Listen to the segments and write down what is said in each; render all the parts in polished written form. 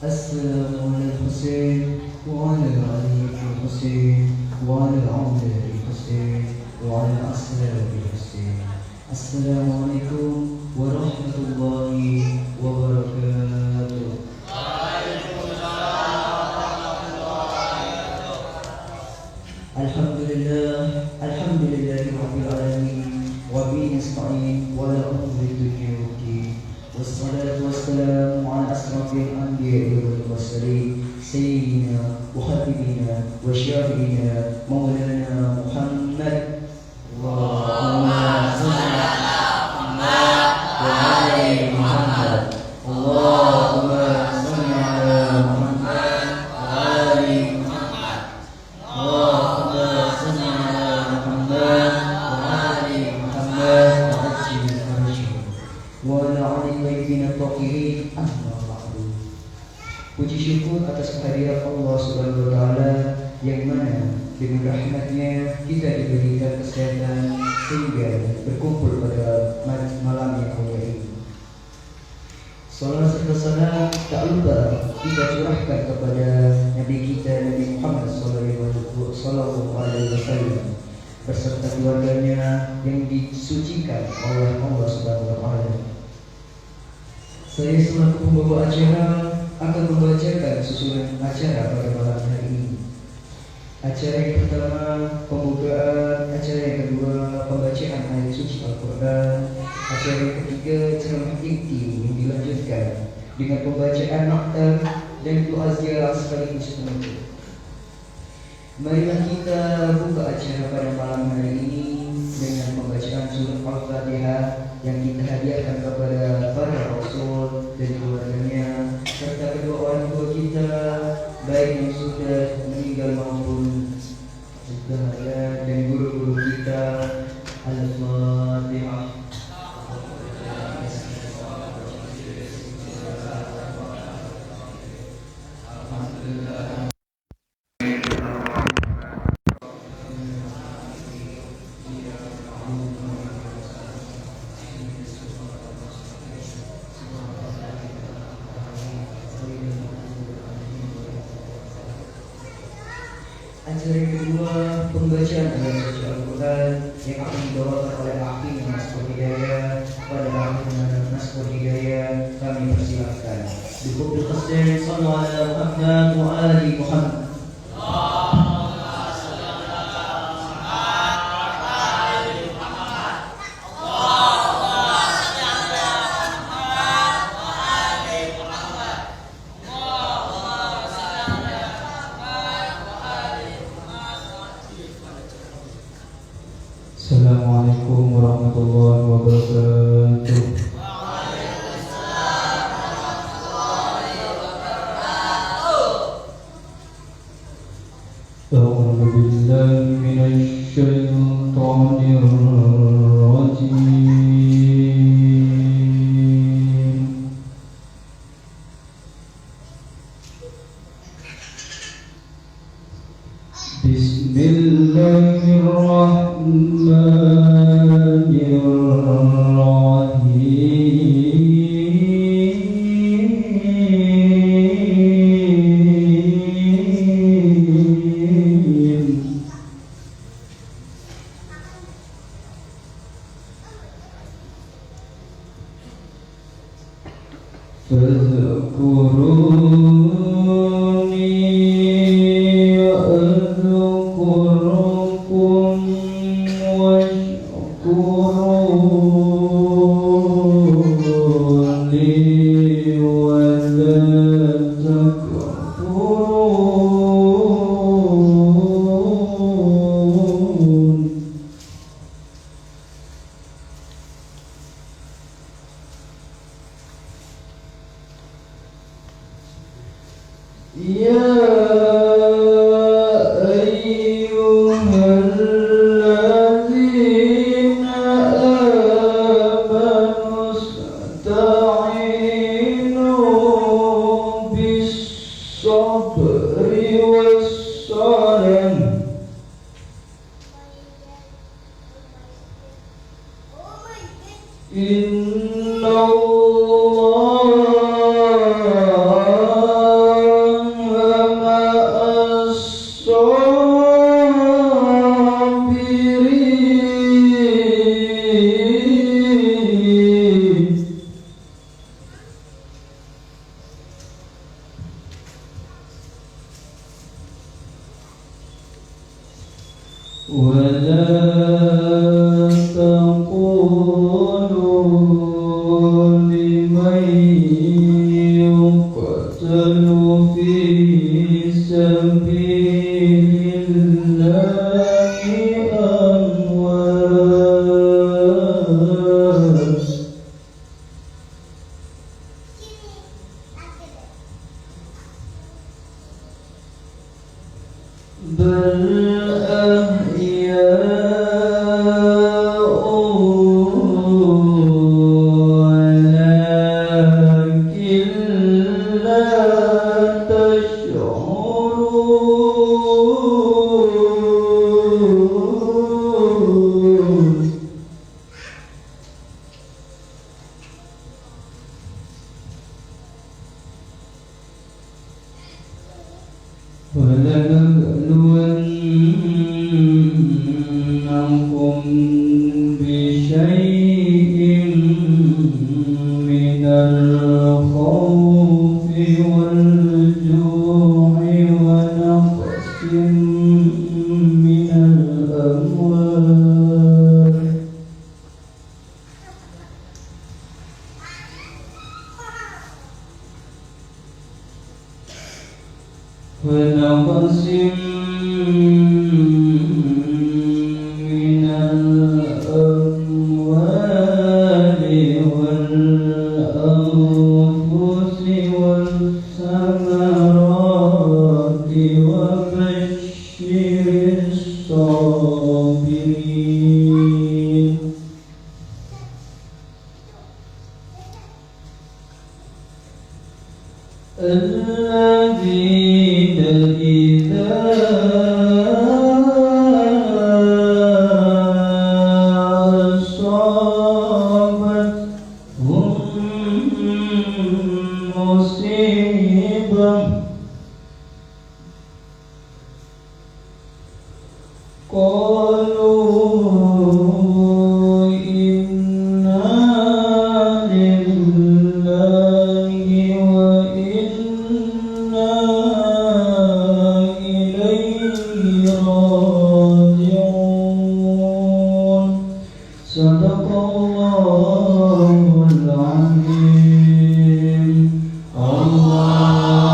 السلام على الحسين وعلى علي الحسين وعلى أولاد الحسين وعلى أصحاب الحسين. السلام عليكم ورحمة الله وبركاته. الحمد لله رب العالمين وبه نستعين ولا أمر الدنيا والدين والصلاة والسلام على أشرف الأنبياء والمرسلين سيدنا وحبيبنا وشافعنا مولانا محمد. اللهم صل على محمد وعلى محمد. اللهم صل على محمد وعلى محمد. اللهم صل على محمد وعلى محمد وعجل فرجهم وعلى آل الطيبين الطاهرين. أما بعد. Puji syukur atas kehadiran Allah Subhanahu wa taala yang mana dengan rahmatnya kita diberikan kesehatan sehingga berkumpul pada malam yang mulia ini. Salam serta salam tak lupa kita curahkan kepada Nabi kita Nabi Muhammad sallallahu alaihi wasallam beserta keluarganya yang disucikan oleh Allah Subhanahu wa taala. Saya selaku pembawa acara akan membacakan susunan acara pada malam hari ini. Acara yang pertama pembukaan, acara yang kedua pembacaan ayat suci Al-Quran, acara yang ketiga ceramah inti yang dilanjutkan dengan pembacaan maktab dan doa ziarah sekaligus penutup. Marilah kita buka acara pada malam hari ini dengan pembacaan surah Al-Fatihah yang kita hadiahkan kepada para rasul dan keluarganya serta kedua orang tua kita baik yang sudah meninggal maupun sudah ada dan guru-guru kita. Al-Fatihah. Acara yang kedua pembacaan ayat suci Al-Quran yang akan dibawakan oleh Akhi Nasrul Hidayah. Pada Akhi Nasrul Hidayah kami persilakan. Dihubbil khasdan sallallahu alaihi Muhammad wa ali Muhammad. Assalamualaikum warahmatullahi wabarakatuh. A'udzu billahi minasy syaithanir rajim. Inna Allah لمن يقتل في سبيل الله أموات بل أحياء ولكن لا تشعرون ولنبلونكم بشيء من الخوف والجوع ونقص من الأموال ونقص من الأموال والأنفس والثمرات وبشر الصابرين الذين إذا أصابتهم مصيبة قالوا إنا لله وإنا إليه راجعون صدق الله العظيم اللهم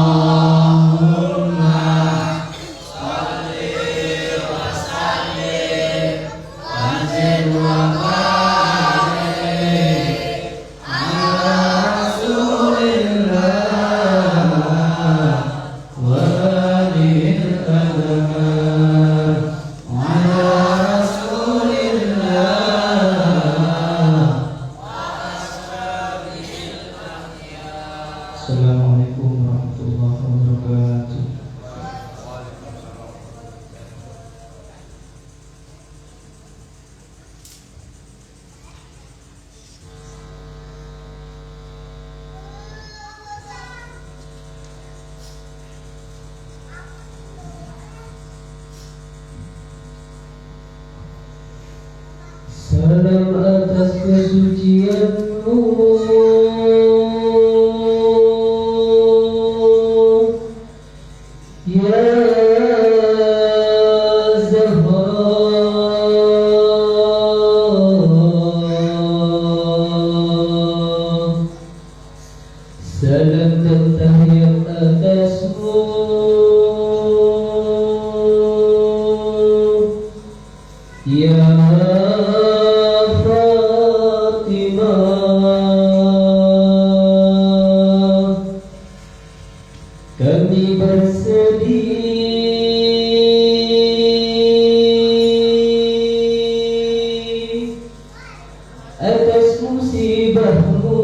Assalamualaikum warahmatullahi wabarakatuh. Salam atas kesucianmu ya Zahra. Salam dan tahiyat atasmu ya kami bersedih atas musibahmu,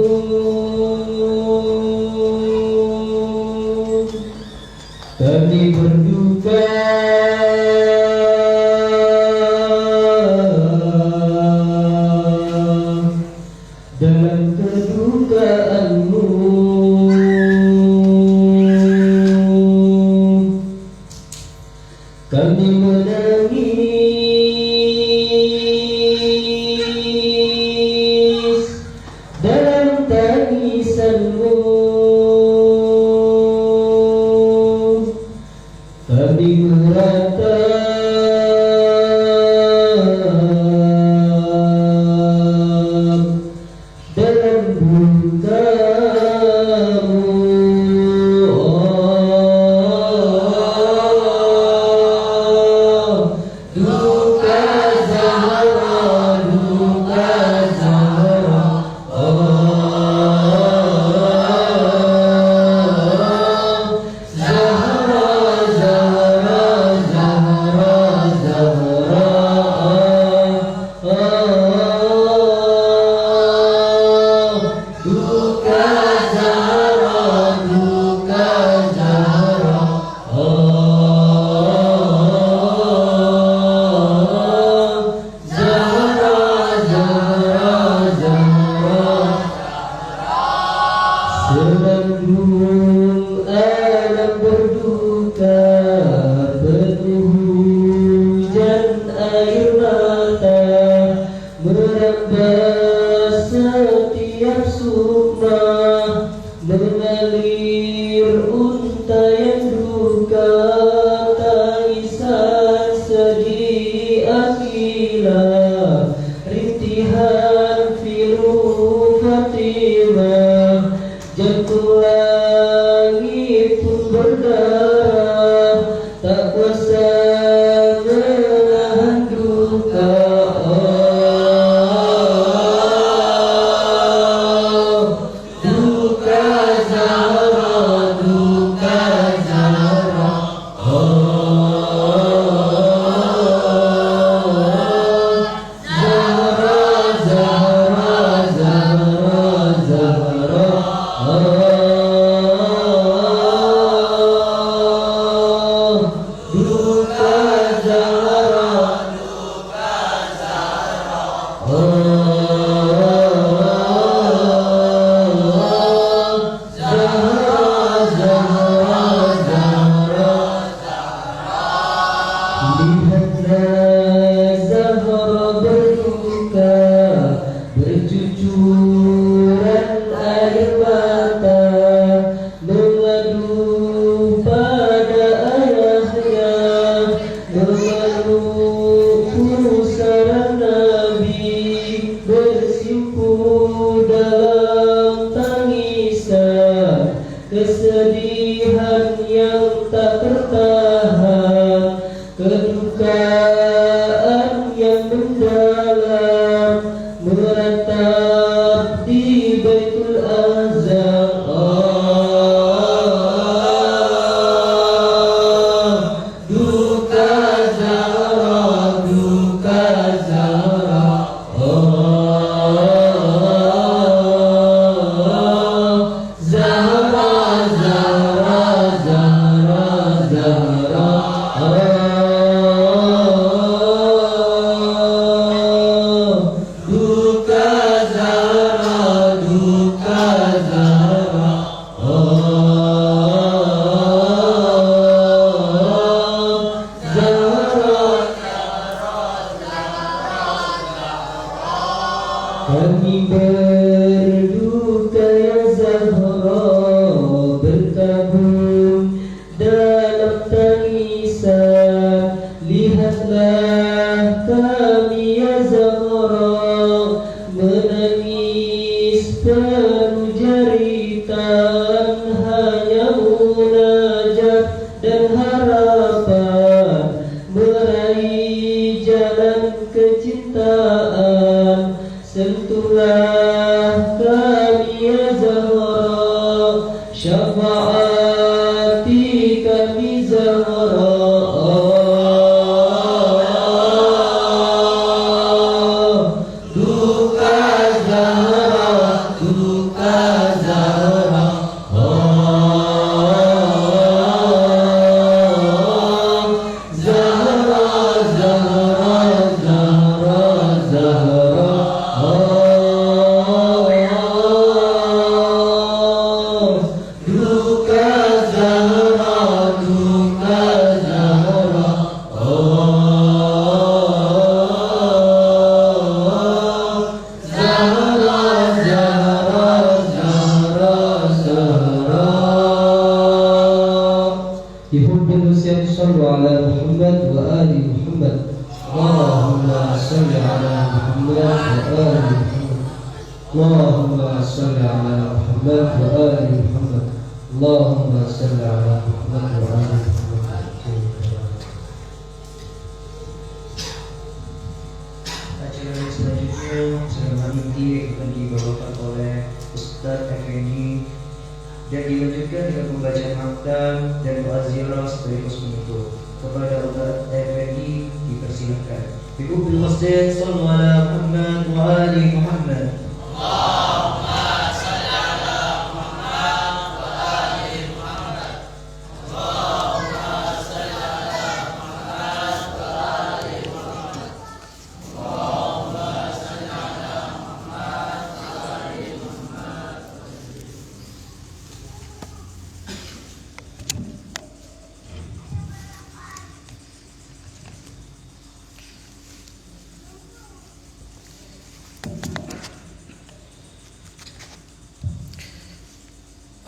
kami berduka dalam kedukaanmu. Kami menangis dalam tangisanmu. menambah setiap sukma, mengalir untayan duka, tangisan sedih akilah, rintihan filu fatimah, jantung langit pun berdarah, tak kuasa menahan duka. Duka Zahra, duka Zahra, Zahra, Zahra, Zahra, duka Zahra, lihatlah Zahra berduka, bercucuran air mata, mengadu pada ayahnya, mengeluh pusara Nabi, bersimpu dalam tangisan, kesedihan yang tak tertahan, kedukaan yang mendalam, meratap di Baitul Azam. Duka Zahra, duka Zahra, Zahra, Zahra, Zahra, Zahra, duka Zahra, duka Zahra, kami berduka ya Zahra, berkabung dalam tangisan. Lihatlah kami ya Zahra, menangis penuh jeritan, hanya munajat dan harapan, meraih jalan kecintaan. Sentuhlah kami ya Zahra, syafaati kami Zahra, duka Zahra, duka Zahra, Zahra, Zahra, Zahra, Zahra, duka Zahra, duka Zahra, Zahra, Zahra, Zahra, بحب الحسين صلوا على محمد وآل محمد. اللهم صل على محمد وآل محمد. اللهم صل على محمد وآل محمد. اللهم صل على محمد وآل محمد. Acara selanjutnya seremoni inti akan dibawakan oleh Ustadz Effendi dan dilanjutkan dengan pembacaan maktam dan doa ziarah sekaligus penutup. Kepada Ustadz Effendi dipersilakan. Ibu bil Masjid sallallahu ala Muhammad wa ali Muhammad.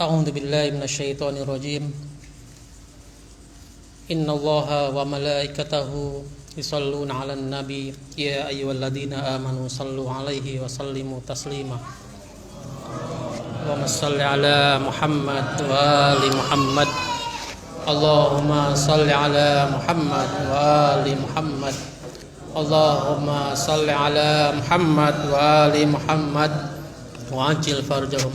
A'udzu billahi minasyaitonir rajim. Innallaha wa malaikatahu yusholluna 'alan nabi ya ayyuhalladzina amanu shallu 'alaihi wa sallimu taslima. Allahumma shalli 'ala Muhammad wa ali Muhammad. Allahumma shalli 'ala Muhammad wa ali Muhammad. Allahumma shalli 'ala Muhammad wa ali Muhammad wa ajil farjahum.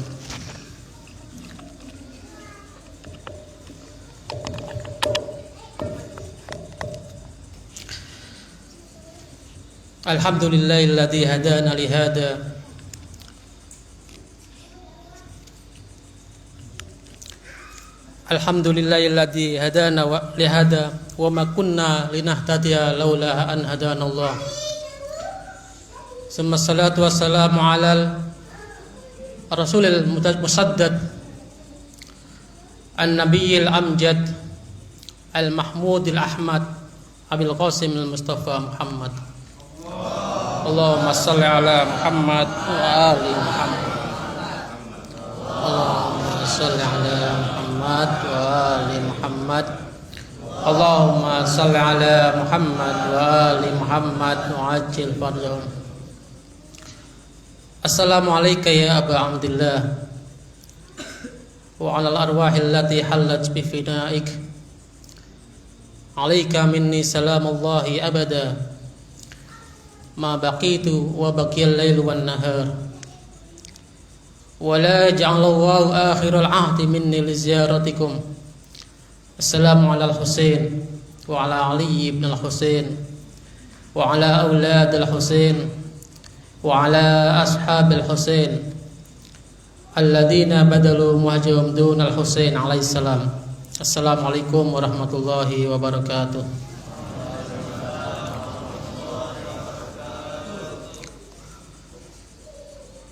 Alhamdulillahilladzi hadana li hada Alhamdulillahilladzi hadana li hada wa ma kunna linahtadiya laula an hadanallah. Summa salatu wassalamu alal rasulil musaddad an-nabiyil amjad al-mahmudil ahmad abil qasim al-mustafa Muhammad. Allahumma shalli ala Muhammad wa ali Muhammad. Allahumma shalli ala Muhammad wa ali Muhammad. Allahumma shalli ala Muhammad wa ali Muhammad wa ajil farjahum. Assalamu alayka ya Aba Abdillah wa ala al-arwahil lati hallat bi finaik. Alayka minni salamullahi abada ma baqitu wa baqiyal lail wan nahar wa la ja'alallahu akhiral ahdi minni li ziyaratikum. Assalamu ala al-Husain wa ala Ali ibn al-Husain wa ala aulad al-Husain wa ala ashab al-Husain alladhina badalu muhajirahum dun al-Husain alaihi salam. Assalamualaikum warahmatullahi wabarakatuh.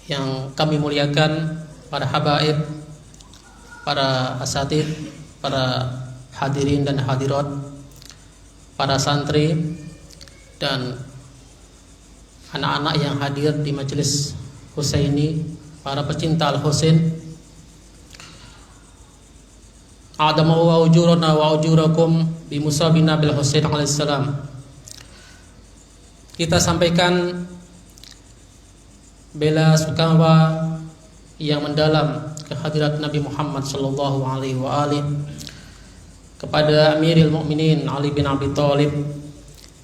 Yang kami muliakan para habaib, para asatid, para hadirin dan hadirat, para santri dan anak-anak yang hadir di majelis Husaini, para pecinta Al-Husain. A'adamu wa ujurana wa ujurakum bi musabina bil Husain alaihissalam. Kita sampaikan bela sungkawa yang mendalam kehadirat Nabi Muhammad sallallahu alaihi wa alihi kepada Amirul Mukminin Ali bin Abi Thalib,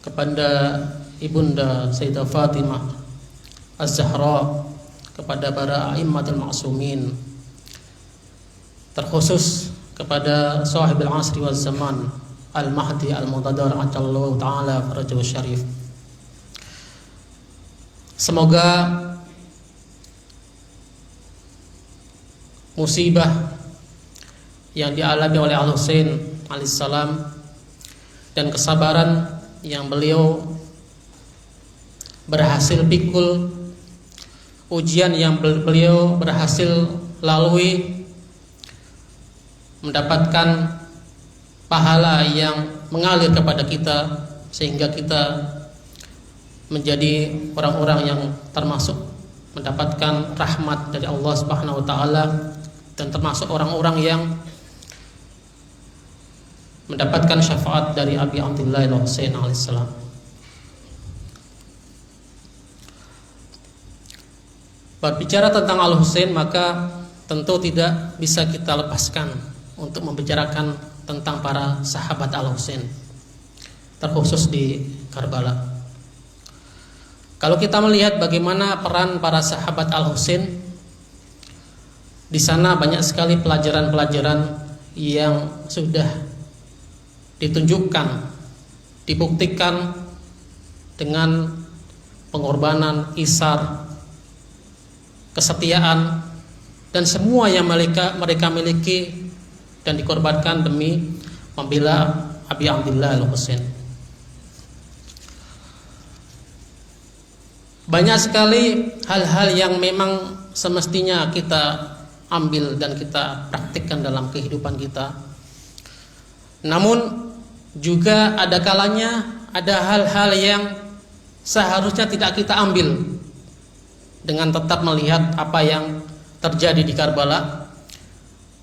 kepada Ibunda Sayyidah Fatimah Az-Zahra, kepada para a'immatul ma'sumin, terkhusus kepada sahibul asri waz zaman Al-Mahdi Al-Muntadhar ajallahu taala farajahu syarif. Semoga musibah yang dialami oleh Al-Husain alaihissalam dan kesabaran yang beliau berhasil pikul, ujian yang beliau berhasil lalui, mendapatkan pahala yang mengalir kepada kita sehingga kita menjadi orang-orang yang termasuk mendapatkan rahmat dari Allah Subhanahu wa taala dan termasuk orang-orang yang mendapatkan syafaat dari Abi Abdillah Al-Husain alaihissalam. Berbicara tentang Al-Husain, maka tentu tidak bisa kita lepaskan untuk membicarakan tentang para sahabat Al-Husain, terkhusus di Karbala. Kalau kita melihat bagaimana peran para sahabat Al-Husain, di sana banyak sekali pelajaran-pelajaran yang sudah ditunjukkan, dibuktikan dengan pengorbanan, isar, kesetiaan, dan semua yang mereka miliki dan dikorbankan demi membela Abi Abdillah Al-Husain. Banyak sekali hal-hal yang memang semestinya kita ambil dan kita praktikkan dalam kehidupan kita. Namun juga ada kalanya ada hal-hal yang seharusnya tidak kita ambil, dengan tetap melihat apa yang terjadi di Karbala,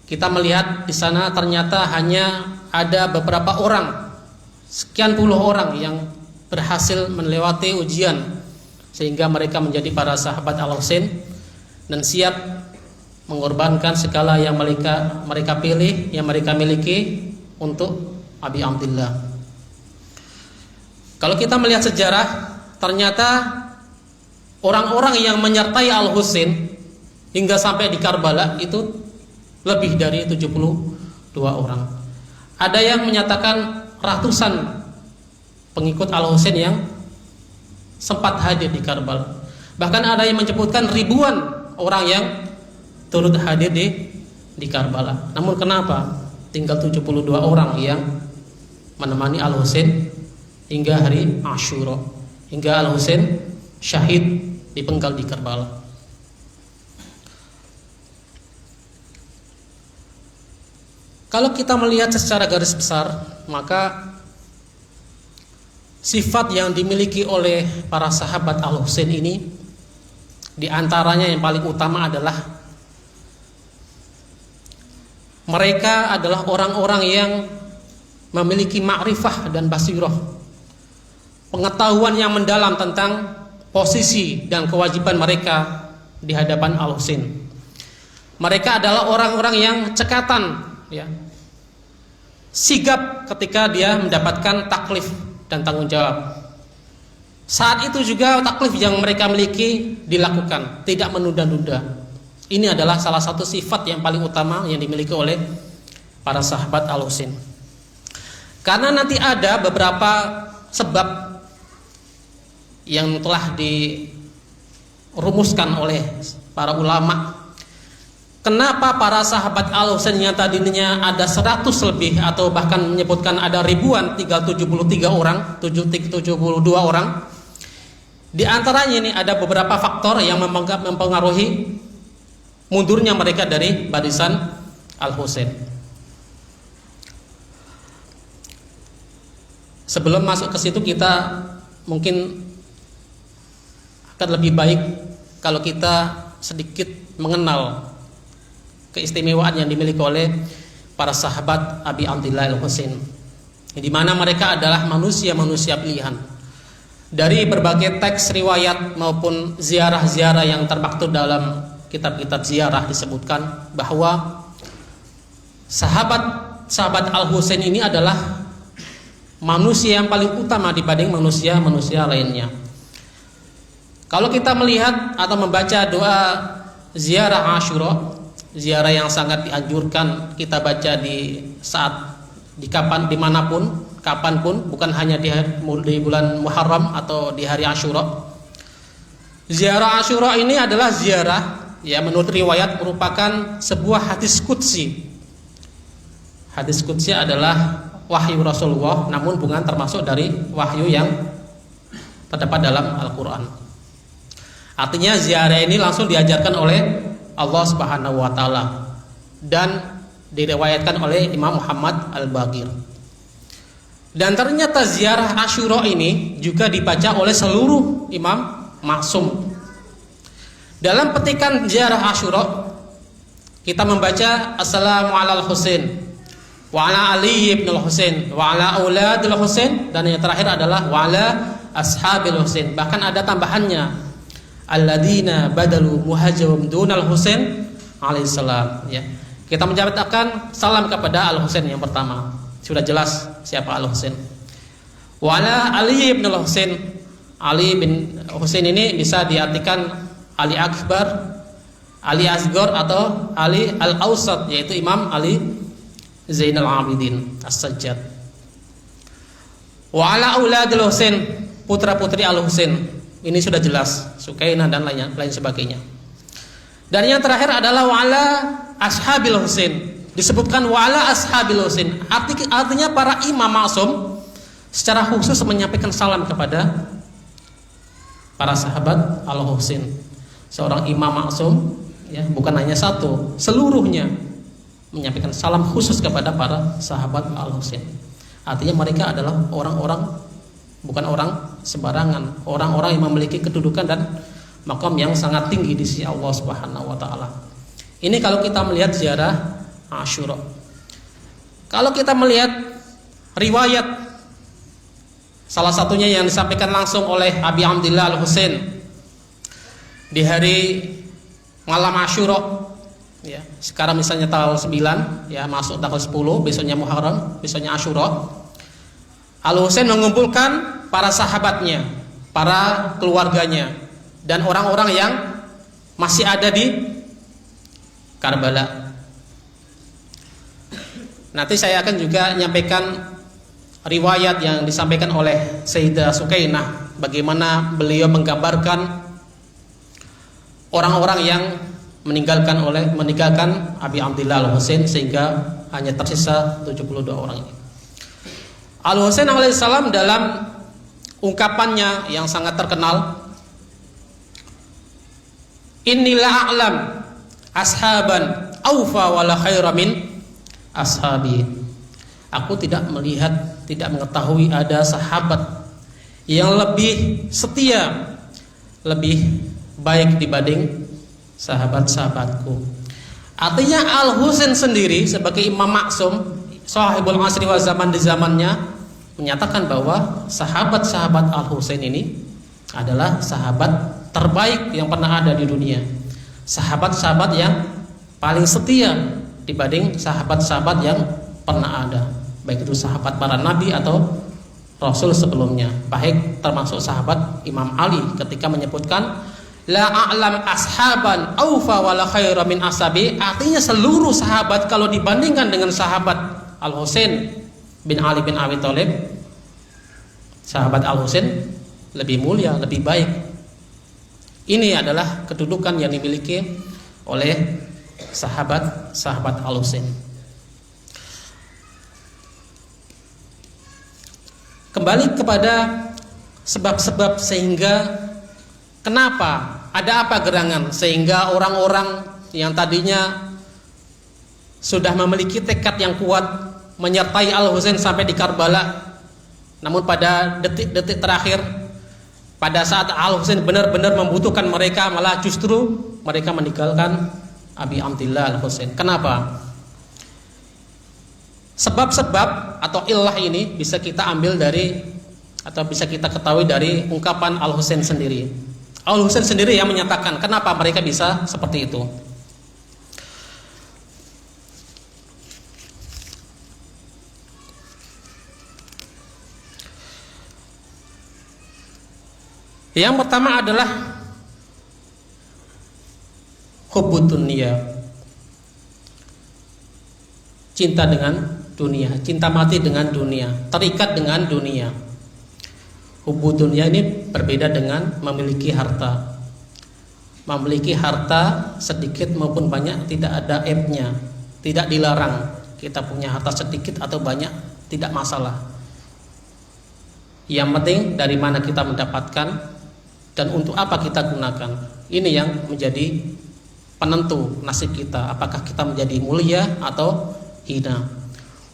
kita melihat di sana ternyata hanya ada beberapa orang, sekian puluh orang yang berhasil melewati ujian sehingga mereka menjadi para sahabat Al-Husain dan siap mengorbankan segala yang mereka pilih, yang mereka miliki untuk Abi Abdillah. Kalau kita melihat sejarah, ternyata orang-orang yang menyertai Al-Husain hingga sampai di Karbala itu lebih dari 72 orang. Ada yang menyatakan ratusan pengikut Al-Husain yang sempat hadir di Karbala. Bahkan ada yang menyebutkan ribuan orang yang turut hadir di Karbala. Namun kenapa tinggal 72 orang yang menemani Al-Husain hingga hari Asyura, hingga Al-Husain syahid dipenggal di Karbala. Kalau kita melihat secara garis besar, maka sifat yang dimiliki oleh para sahabat Al-Husain ini, di antaranya yang paling utama adalah mereka adalah orang-orang yang memiliki ma'rifah dan basirah, pengetahuan yang mendalam tentang posisi dan kewajiban mereka di hadapan Al-Husain. Mereka adalah orang-orang yang cekatan, ya, sigap ketika dia mendapatkan taklif dan tanggung jawab. Saat itu juga taklif yang mereka miliki dilakukan, tidak menunda-nunda. Ini adalah salah satu sifat yang paling utama yang dimiliki oleh para sahabat Al-Husain. Karena nanti ada beberapa sebab yang telah dirumuskan oleh para ulama. Kenapa para sahabat Al-Husain yang tadinya ada 100 lebih atau bahkan menyebutkan ada ribuan, tinggal 73 orang, 72 orang. Di antaranya ini ada beberapa faktor yang mempengaruhi mundurnya mereka dari barisan Al-Husain. Sebelum masuk ke situ, kita mungkin akan lebih baik kalau kita sedikit mengenal keistimewaan yang dimiliki oleh para sahabat Abi Abdillah Al-Husain, di mana mereka adalah manusia-manusia pilihan. Dari berbagai teks riwayat maupun ziarah-ziarah yang termaktub dalam kitab-kitab ziarah disebutkan bahwa sahabat Al-Husain ini adalah manusia yang paling utama dibanding manusia-manusia lainnya. Kalau kita melihat atau membaca doa ziarah Asyura, ziarah yang sangat dianjurkan kita baca di saat dimanapun, kapanpun, bukan hanya di bulan Muharram atau di hari Asyura. Ziarah Asyura ini adalah ziarah ya menurut riwayat merupakan sebuah hadis qudsi. Hadis qudsi adalah wahyu Rasulullah, namun bukan termasuk dari wahyu yang terdapat dalam Al-Quran. Artinya ziarah ini langsung diajarkan oleh Allah Subhanahu wa taala dan diriwayatkan oleh Imam Muhammad Al-Baqir. Dan ternyata ziarah Asyura ini juga dibaca oleh seluruh imam maksum. Dalam petikan ziarah Asyura kita membaca Assalamu ala al-Husain wa ala Ali ibn al-Husain wa ala auladil Husain, dan yang terakhir adalah wa ala ashabil Husain. Bahkan ada tambahannya alladzina badalu muhajirum dunal Husain alaihissalam, ya. Kita mengucapkan salam kepada Al-Husain yang pertama. Sudah jelas siapa Al-Husain. Wa ala Ali ibn al-Husain. Ali bin Husain ini bisa diartikan Ali Akbar, Ali Asghar atau Ali Al-Awsat, yaitu Imam Ali Zainal Abidin As-Sajjad. Wa ala auladil Husain, putra-putri Al-Husain. Ini sudah jelas, Sukainah dan lain sebagainya. Dan yang terakhir adalah wa'ala ashabil Husain. Disebutkan wa'ala ashabil Husain. Artinya para imam maksum secara khusus menyampaikan salam kepada para sahabat Al-Husain. Seorang imam maksum, ya, bukan hanya satu, seluruhnya menyampaikan salam khusus kepada para sahabat Al-Husain. Artinya mereka adalah orang-orang, bukan orang sembarangan, orang-orang yang memiliki kedudukan dan makam yang sangat tinggi di sisi Allah Subhanahu wa taala. Ini kalau kita melihat ziarah Asyura. Kalau kita melihat riwayat salah satunya yang disampaikan langsung oleh Abi Abdillah Al-Husain di hari malam Asyura, ya, sekarang misalnya tanggal 9, ya, masuk tanggal 10, besoknya Muharram, besoknya Asyura. Al-Husain mengumpulkan para sahabatnya, para keluarganya, dan orang-orang yang masih ada di Karbala. Nanti saya akan juga menyampaikan riwayat yang disampaikan oleh Sayyidah Sukainah, bagaimana beliau menggambarkan orang-orang yang meninggalkan Abi Abdillah Al-Husain sehingga hanya tersisa 72 orang ini. Al-Husain alaihissalam dalam ungkapannya yang sangat terkenal, "Innila a'lam ashaban aufa wala khaira min ashabi." Aku tidak mengetahui ada sahabat yang lebih setia, lebih baik dibanding sahabat-sahabatku. Artinya Al-Husain sendiri sebagai imam maksum, sahibul asri wa zaman, di zamannya menyatakan bahwa sahabat-sahabat Al-Husain ini adalah sahabat terbaik yang pernah ada di dunia, sahabat-sahabat yang paling setia dibanding sahabat-sahabat yang pernah ada, baik itu sahabat para nabi atau rasul sebelumnya, baik termasuk sahabat Imam Ali ketika menyebutkan la a'lam ashaban aufa wala khaira min ashabi. Artinya seluruh sahabat kalau dibandingkan dengan sahabat Al-Husain bin Ali bin Abi Thalib, sahabat Al-Husain lebih mulia, lebih baik. Ini adalah kedudukan yang dimiliki oleh sahabat Al-Husain. Kembali kepada sebab-sebab sehingga kenapa, ada apa gerangan sehingga orang-orang yang tadinya sudah memiliki tekad yang kuat menyertai Al-Husain sampai di Karbala, namun pada detik-detik terakhir, pada saat Al-Husain benar-benar membutuhkan mereka, malah justru mereka meninggalkan Abi Abdillah Al-Husain. Kenapa? Sebab-sebab atau illah ini bisa kita ambil dari, atau bisa kita ketahui dari ungkapan Al-Husain sendiri. Al-Husain sendiri yang menyatakan kenapa mereka bisa seperti itu. Yang pertama adalah hubbud dunya, cinta dengan dunia, cinta mati dengan dunia, terikat dengan dunia. Hubbud dunya ini berbeda dengan memiliki harta. Memiliki harta sedikit maupun banyak tidak ada aibnya, tidak dilarang. Kita punya harta sedikit atau banyak tidak masalah. Yang penting dari mana kita mendapatkan dan untuk apa kita gunakan. Ini yang menjadi penentu nasib kita, apakah kita menjadi mulia atau hina.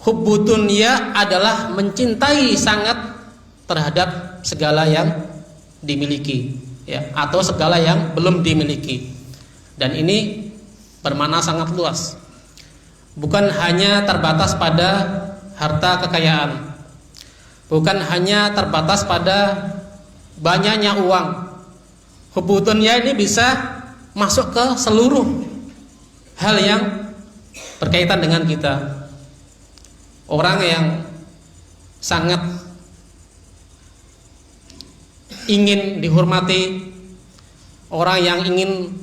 Hubbud dunya adalah mencintai sangat terhadap segala yang dimiliki, ya, atau segala yang belum dimiliki. Dan ini bermakna sangat luas, bukan hanya terbatas pada harta kekayaan, bukan hanya terbatas pada banyaknya uang. Hubbud dunya ini bisa masuk ke seluruh hal yang berkaitan dengan kita. Orang yang sangat ingin dihormati, orang yang ingin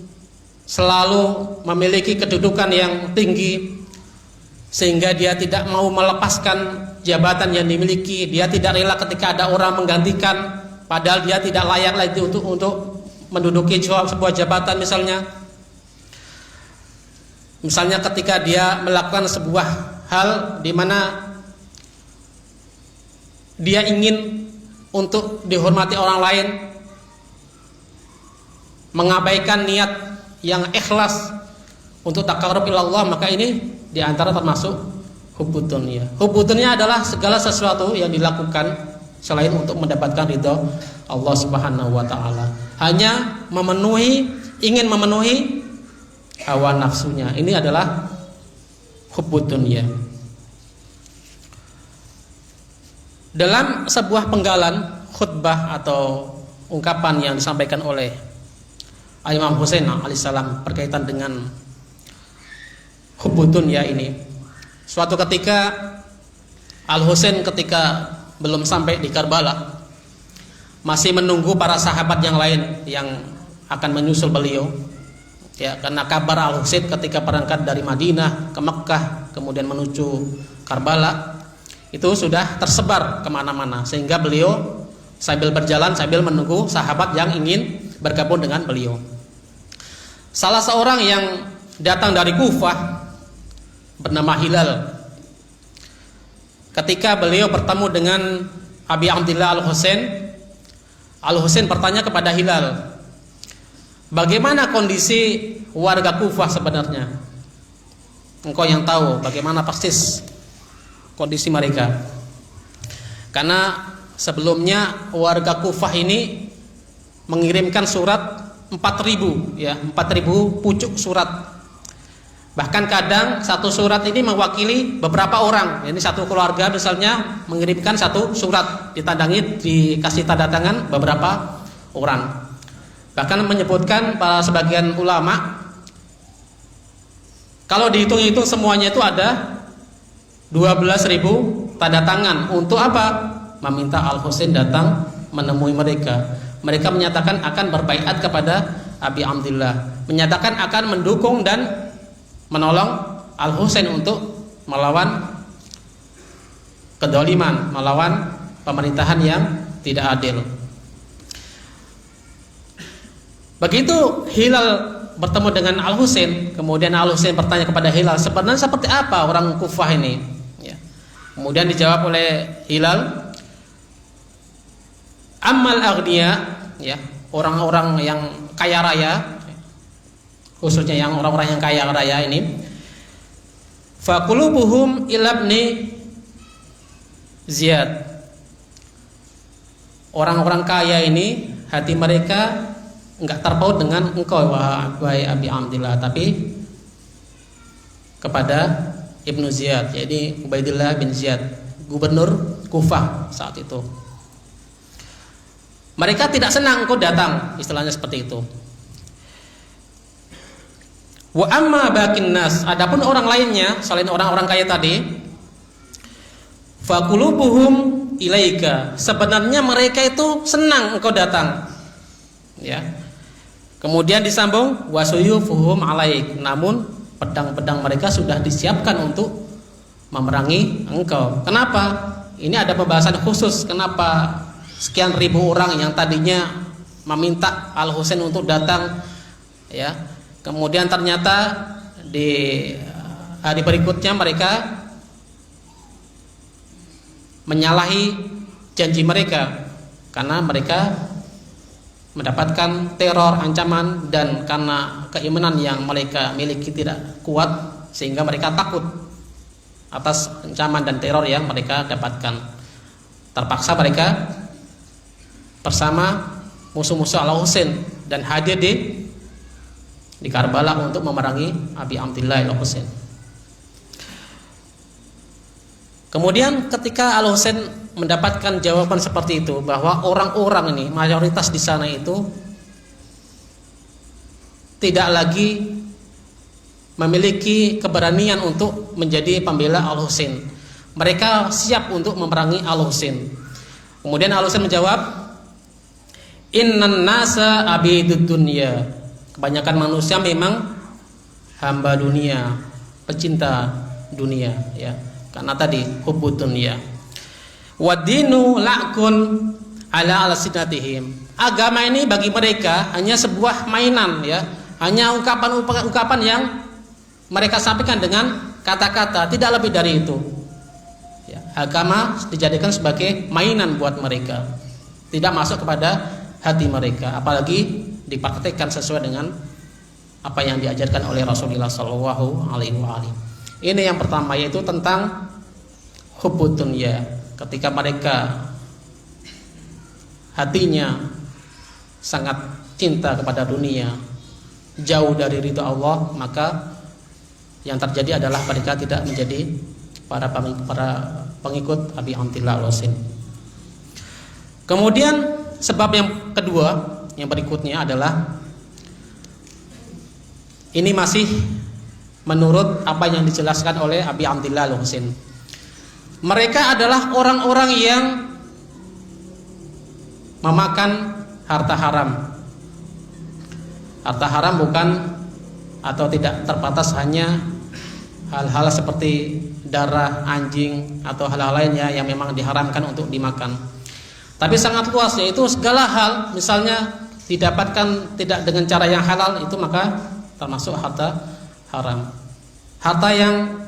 selalu memiliki kedudukan yang tinggi sehingga dia tidak mau melepaskan jabatan yang dimiliki, dia tidak rela ketika ada orang menggantikan padahal dia tidak layak lagi untuk menduduki sebuah jabatan. Misalnya ketika dia melakukan sebuah hal di mana dia ingin untuk dihormati orang lain, mengabaikan niat yang ikhlas untuk taqarrub ila Allah, maka ini diantara termasuk hubbud dunya. Hubbud dunya adalah segala sesuatu yang dilakukan selain untuk mendapatkan ridha Allah Subhanahu wa taala, hanya ingin memenuhi hawa nafsunya. Ini adalah hubbud dunya. Dalam sebuah penggalan khutbah atau ungkapan yang disampaikan oleh Imam Husain alaihissalam berkaitan dengan hubbud dunya ini, suatu ketika Al Husain ketika belum sampai di Karbala masih menunggu para sahabat yang lain yang akan menyusul beliau, ya, karena kabar Al Husain ketika berangkat dari Madinah ke Mekkah kemudian menuju Karbala itu sudah tersebar kemana-mana, sehingga beliau sambil berjalan sambil menunggu sahabat yang ingin bergabung dengan beliau. Salah seorang yang datang dari Kufah bernama Hilal, ketika beliau bertemu dengan Abi Abdillah Al Husain bertanya kepada Hilal, bagaimana kondisi warga Kufah sebenarnya? Engkau yang tahu bagaimana persis kondisi mereka. Karena sebelumnya warga Kufah ini mengirimkan surat 4.000, ya, 4.000 pucuk surat. Bahkan kadang satu surat ini mewakili beberapa orang. Ini satu keluarga misalnya mengirimkan satu surat, ditandangi, dikasih tanda tangan beberapa orang. Bahkan menyebutkan para sebagian ulama, kalau dihitung-hitung semuanya itu ada 12.000 tanda tangan. Untuk apa? Meminta Al Husain datang menemui mereka. Mereka menyatakan akan berbaiat kepada Abi Abdillah, menyatakan akan mendukung dan menolong Al Husain untuk melawan kedoliman, melawan pemerintahan yang tidak adil. Begitu Hilal bertemu dengan Al Husain, kemudian Al Husain bertanya kepada Hilal, sebenarnya seperti apa orang Kufah ini? Ya. Kemudian dijawab oleh Hilal, Ammal aghniya, ya, orang-orang yang kaya raya, khususnya yang orang-orang yang kaya raya ini, faqulubuhum ila ibni Ziyad. Orang-orang kaya ini hati mereka enggak terpaut dengan engkau wahai Abi Abdillah, tapi kepada Ibnu Ziyad, jadi Ubaidillah bin Ziyad, gubernur Kufah saat itu. Mereka tidak senang engkau datang, istilahnya seperti itu. Wa amma baqin nas, adapun orang lainnya selain orang-orang kaya tadi, faqulubuhum ilaika, sebenarnya mereka itu senang engkau datang, ya. Kemudian disambung wasuyufuhum alaik, namun pedang-pedang mereka sudah disiapkan untuk memerangi engkau. Kenapa? Ini ada pembahasan khusus kenapa sekian ribu orang yang tadinya meminta Al Husain untuk datang, ya, kemudian ternyata di hari berikutnya mereka menyalahi janji mereka karena mereka mendapatkan teror, ancaman, dan karena keimanan yang mereka miliki tidak kuat sehingga mereka takut atas ancaman dan teror yang mereka dapatkan. Terpaksa mereka bersama musuh-musuh Al Husain dan hadir di Karbala untuk memerangi Abi Abdillah Al Husain. Kemudian ketika Al Husain mendapatkan jawaban seperti itu, bahwa orang-orang ini mayoritas di sana itu tidak lagi memiliki keberanian untuk menjadi pembela Al Husain, mereka siap untuk memerangi Al Husain. Kemudian Al Husain menjawab, Innan nasa abidud dunya, kebanyakan manusia memang hamba dunia, pecinta dunia, ya, karena tadi hubbud dunya. Wadinu la'kun ala alsinatihim, agama ini bagi mereka hanya sebuah mainan, ya, hanya ungkapan-ungkapan yang mereka sampaikan dengan kata-kata, tidak lebih dari itu, ya. Agama dijadikan sebagai mainan buat mereka, tidak masuk kepada hati mereka, apalagi dipraktekkan sesuai dengan apa yang diajarkan oleh Rasulullah Shallallahu Alaihi Wasallam. Ini yang pertama, yaitu tentang hubbud dunya. Ketika mereka hatinya sangat cinta kepada dunia, jauh dari ridha Allah, maka yang terjadi adalah mereka tidak menjadi para pengikut Abi Abdillah Al-Husain. Kemudian sebab yang kedua, yang berikutnya adalah ini masih menurut apa yang dijelaskan oleh Abi Abdillah Al-Husain. Mereka adalah orang-orang yang memakan harta haram. Harta haram bukan atau tidak terbatas hanya hal-hal seperti darah anjing atau hal-hal lainnya yang memang diharamkan untuk dimakan. Tapi sangat luas, yaitu segala hal, misalnya didapatkan tidak dengan cara yang halal, itu maka termasuk harta haram. Harta yang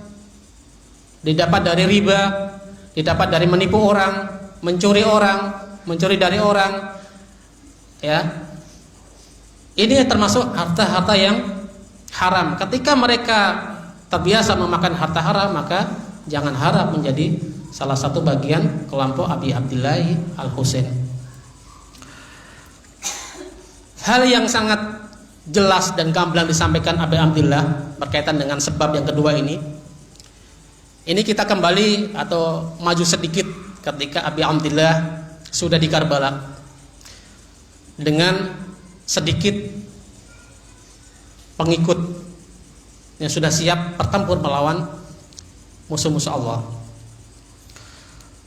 didapat dari riba, didapat dari menipu orang, mencuri dari orang, ya. Ini termasuk harta-harta yang haram. Ketika mereka terbiasa memakan harta haram, maka jangan harap menjadi salah satu bagian kelompok Abi Abdillah Al-Husain. Hal yang sangat jelas dan gamblang disampaikan Abi Abdillah berkaitan dengan sebab yang kedua ini kita kembali atau maju sedikit ketika Abi Abdillah sudah di Karbala dengan sedikit pengikut yang sudah siap bertempur melawan musuh-musuh Allah.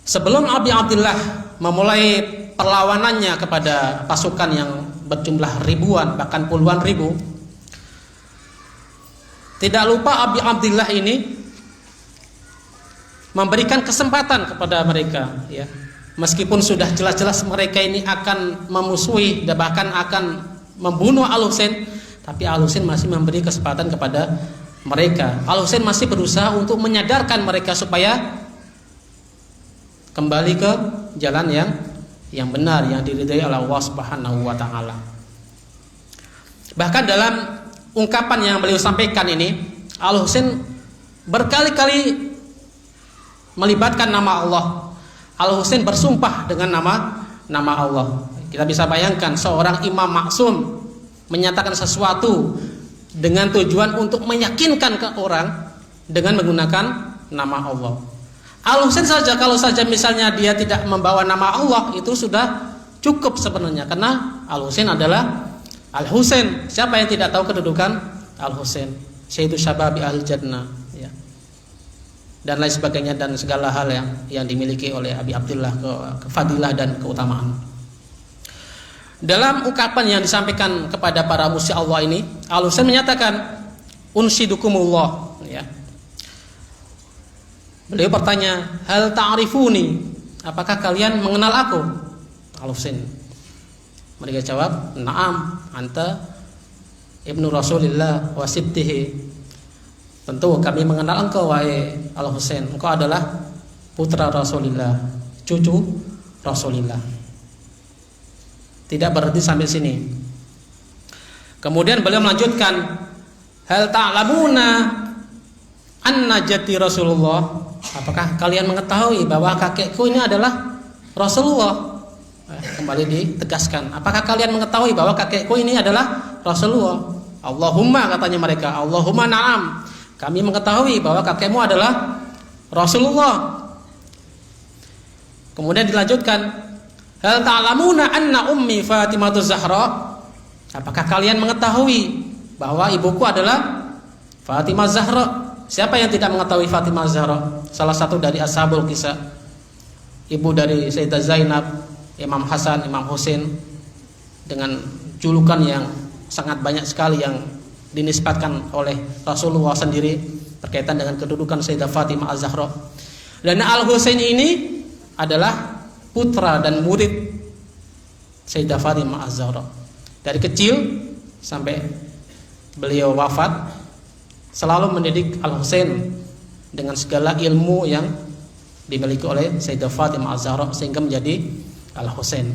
Sebelum Abi Abdillah memulai perlawanannya kepada pasukan yang berjumlah ribuan bahkan puluhan ribu, tidak lupa Abi Abdillah ini memberikan kesempatan kepada mereka, ya. Meskipun sudah jelas-jelas mereka ini akan memusuhi dan bahkan akan membunuh Al-Husain, tapi Al-Husain masih memberi kesempatan kepada mereka. Al-Husain masih berusaha untuk menyadarkan mereka supaya kembali ke jalan yang benar, yang diridhai oleh Allah Subhanahu wa taala. Bahkan dalam ungkapan yang beliau sampaikan ini, Al-Husain berkali-kali melibatkan nama Allah. Al-Husain bersumpah dengan nama Allah. Kita bisa bayangkan seorang imam maksum menyatakan sesuatu dengan tujuan untuk meyakinkan ke orang dengan menggunakan nama Allah. Al-Husain saja, kalau saja misalnya dia tidak membawa nama Allah, itu sudah cukup sebenarnya, karena Al-Husain adalah Al-Husain. Siapa yang tidak tahu kedudukan Al-Husain? Sayyidu Syababi Al-Jannah, ya. Dan lain sebagainya, dan segala hal yang dimiliki oleh Abi Abdillah, kefadilah dan keutamaan. Dalam ungkapan yang disampaikan kepada para musuh Allah ini, Al-Husain menyatakan unsyidukumullah, ya. Beliau bertanya, hal ta'rifuni, apakah kalian mengenal aku? Al-Husain. Mereka jawab, na'am, anta ibnu Rasulillah wa sibtihi. Tentu kami mengenal engkau, wahai Al-Husain. Engkau adalah putra Rasulillah, cucu Rasulillah. Tidak berhenti sampai sini. Kemudian beliau melanjutkan, hal ta'lamuna anna jati Rasulullah. Apakah kalian mengetahui bahwa kakekku ini adalah Rasulullah? Kembali ditegaskan, apakah kalian mengetahui bahwa kakekku ini adalah Rasulullah? Allahumma, katanya mereka, Allahumma na'am, kami mengetahui bahwa kakekmu adalah Rasulullah. Kemudian dilanjutkan, hal ta'lamuna anna ummi Fatimah Zahra. Apakah kalian mengetahui bahwa ibuku adalah Fatimah Zahra? Siapa yang tidak mengetahui Fatimah Zahra? Salah satu dari ashabul kisah, ibu dari Sayyidah Zainab, Imam Hasan, Imam Husain, dengan julukan yang sangat banyak sekali yang dinisbatkan oleh Rasulullah sendiri berkaitan dengan kedudukan Sayyidah Fatimah Az-Zahra. Dan Al-Husain ini adalah putra dan murid Sayyidah Fatimah Az-Zahra. Dari kecil sampai beliau wafat selalu mendidik Al-Husain dengan segala ilmu yang dimiliki oleh Sayyidah Fatimah Az-Zahra sehingga menjadi Al-Husain.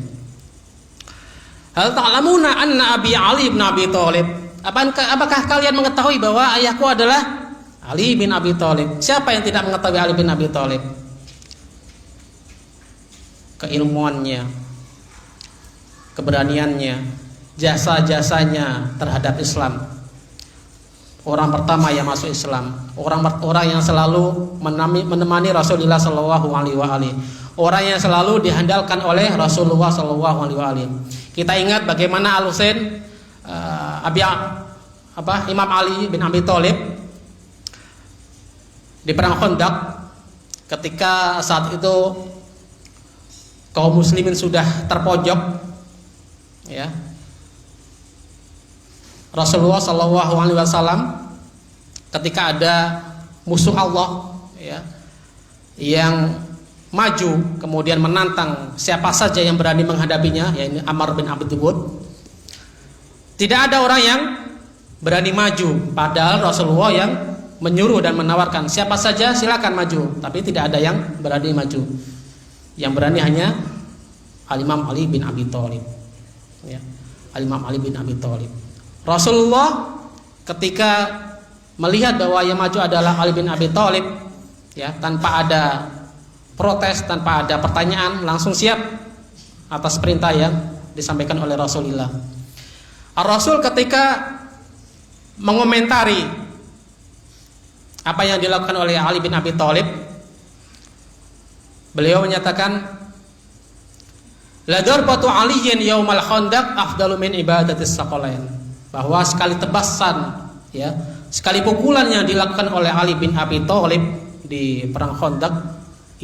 Hal ta'lamuna anna Abi Ali bin Abi Thalib. Apakah kalian mengetahui bahwa ayahku adalah Ali bin Abi Thalib? Siapa yang tidak mengetahui Ali bin Abi Thalib? Keilmuannya, keberaniannya, jasa-jasanya terhadap Islam. orang pertama yang masuk Islam, orang yang selalu menemani Rasulullah Shallallahu Alaihi Wasallam, orang yang selalu dihandalkan oleh Rasulullah Shallallahu Alaihi Wasallam. Kita ingat bagaimana Al-Husain Imam Ali bin Abi Thalib di perang Khandaq, ketika saat itu kaum muslimin sudah terpojok, ya, Rasulullah Shallallahu Alaihi Wasallam ketika ada musuh Allah, ya, yang maju kemudian menantang siapa saja yang berani menghadapinya, yaitu Ammar bin Abi Wud. Tidak ada orang yang berani maju, padahal Rasulullah yang menyuruh dan menawarkan siapa saja silakan maju, tapi tidak ada yang berani maju. Yang berani hanya Al-Imam Ali bin Abi Thalib, ya, Al-Imam Ali bin Abi Thalib. Rasulullah ketika melihat bahwa yang maju adalah Ali bin Abi Thalib, ya, tanpa ada protes, tanpa ada pertanyaan, langsung siap atas perintah yang disampaikan oleh Rasulullah. Rasul ketika mengomentari apa yang dilakukan oleh Ali bin Abi Thalib, beliau menyatakan, la darbatu aliyin yaumal khandaq afdalu min ibadatis saqalain, bahwa sekali tebasan, ya, sekali pukulan yang dilakukan oleh Ali bin Abi Thalib di perang Khandaq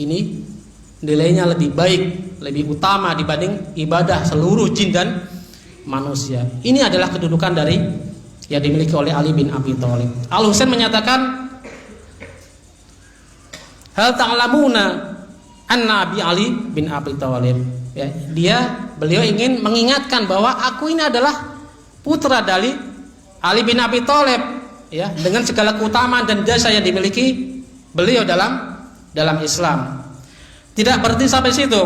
ini nilainya lebih baik, lebih utama dibanding ibadah seluruh jin dan manusia. Ini adalah kedudukan dari yang dimiliki oleh Ali bin Abi Thalib. Al-Husain menyatakan, hal ta'lamuna anna Abi Ali bin Abi Thalib, ya, beliau ingin mengingatkan bahwa aku ini adalah putra dari Ali bin Abi Thalib, ya, dengan segala keutamaan dan jasa yang dimiliki beliau dalam Islam. Tidak berhenti sampai situ.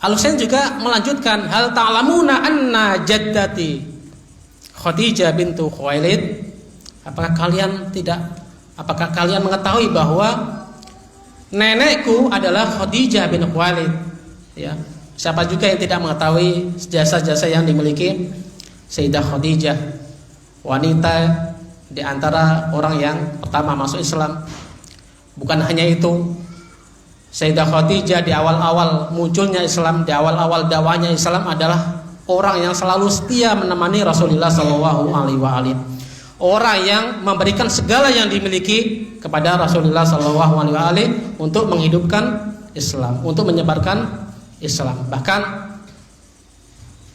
Al-Husain juga melanjutkan, hal ta'lamuna anna jaddati Khadijah bintu Khuwailid, apakah kalian mengetahui bahwa nenekku adalah Khadijah bin Khuwailid, ya. Siapa juga yang tidak mengetahui jasa-jasa yang dimiliki Sayyidah Khadijah, wanita di antara orang yang pertama masuk Islam. Bukan hanya itu, Sayyidah Khadijah di awal-awal munculnya Islam, di awal-awal dakwahnya Islam adalah orang yang selalu setia menemani Rasulullah Shallallahu Alaihi Wasallam, orang yang memberikan segala yang dimiliki kepada Rasulullah Shallallahu Alaihi Wasallam untuk menghidupkan Islam, untuk menyebarkan Islam. Bahkan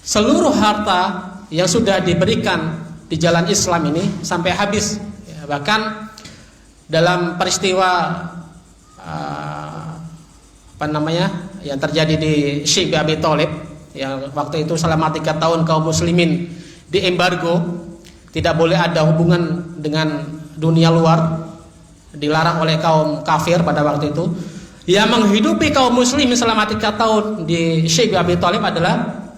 seluruh harta yang sudah diberikan di jalan Islam ini sampai habis, ya, bahkan dalam peristiwa yang terjadi di Syekh Abi Thalib, yang waktu itu selama 3 tahun kaum muslimin diembargo, tidak boleh ada hubungan dengan dunia luar, dilarang oleh kaum kafir pada waktu itu. Yang menghidupi kaum muslimin selama 3 tahun di Syekh Abi Thalib adalah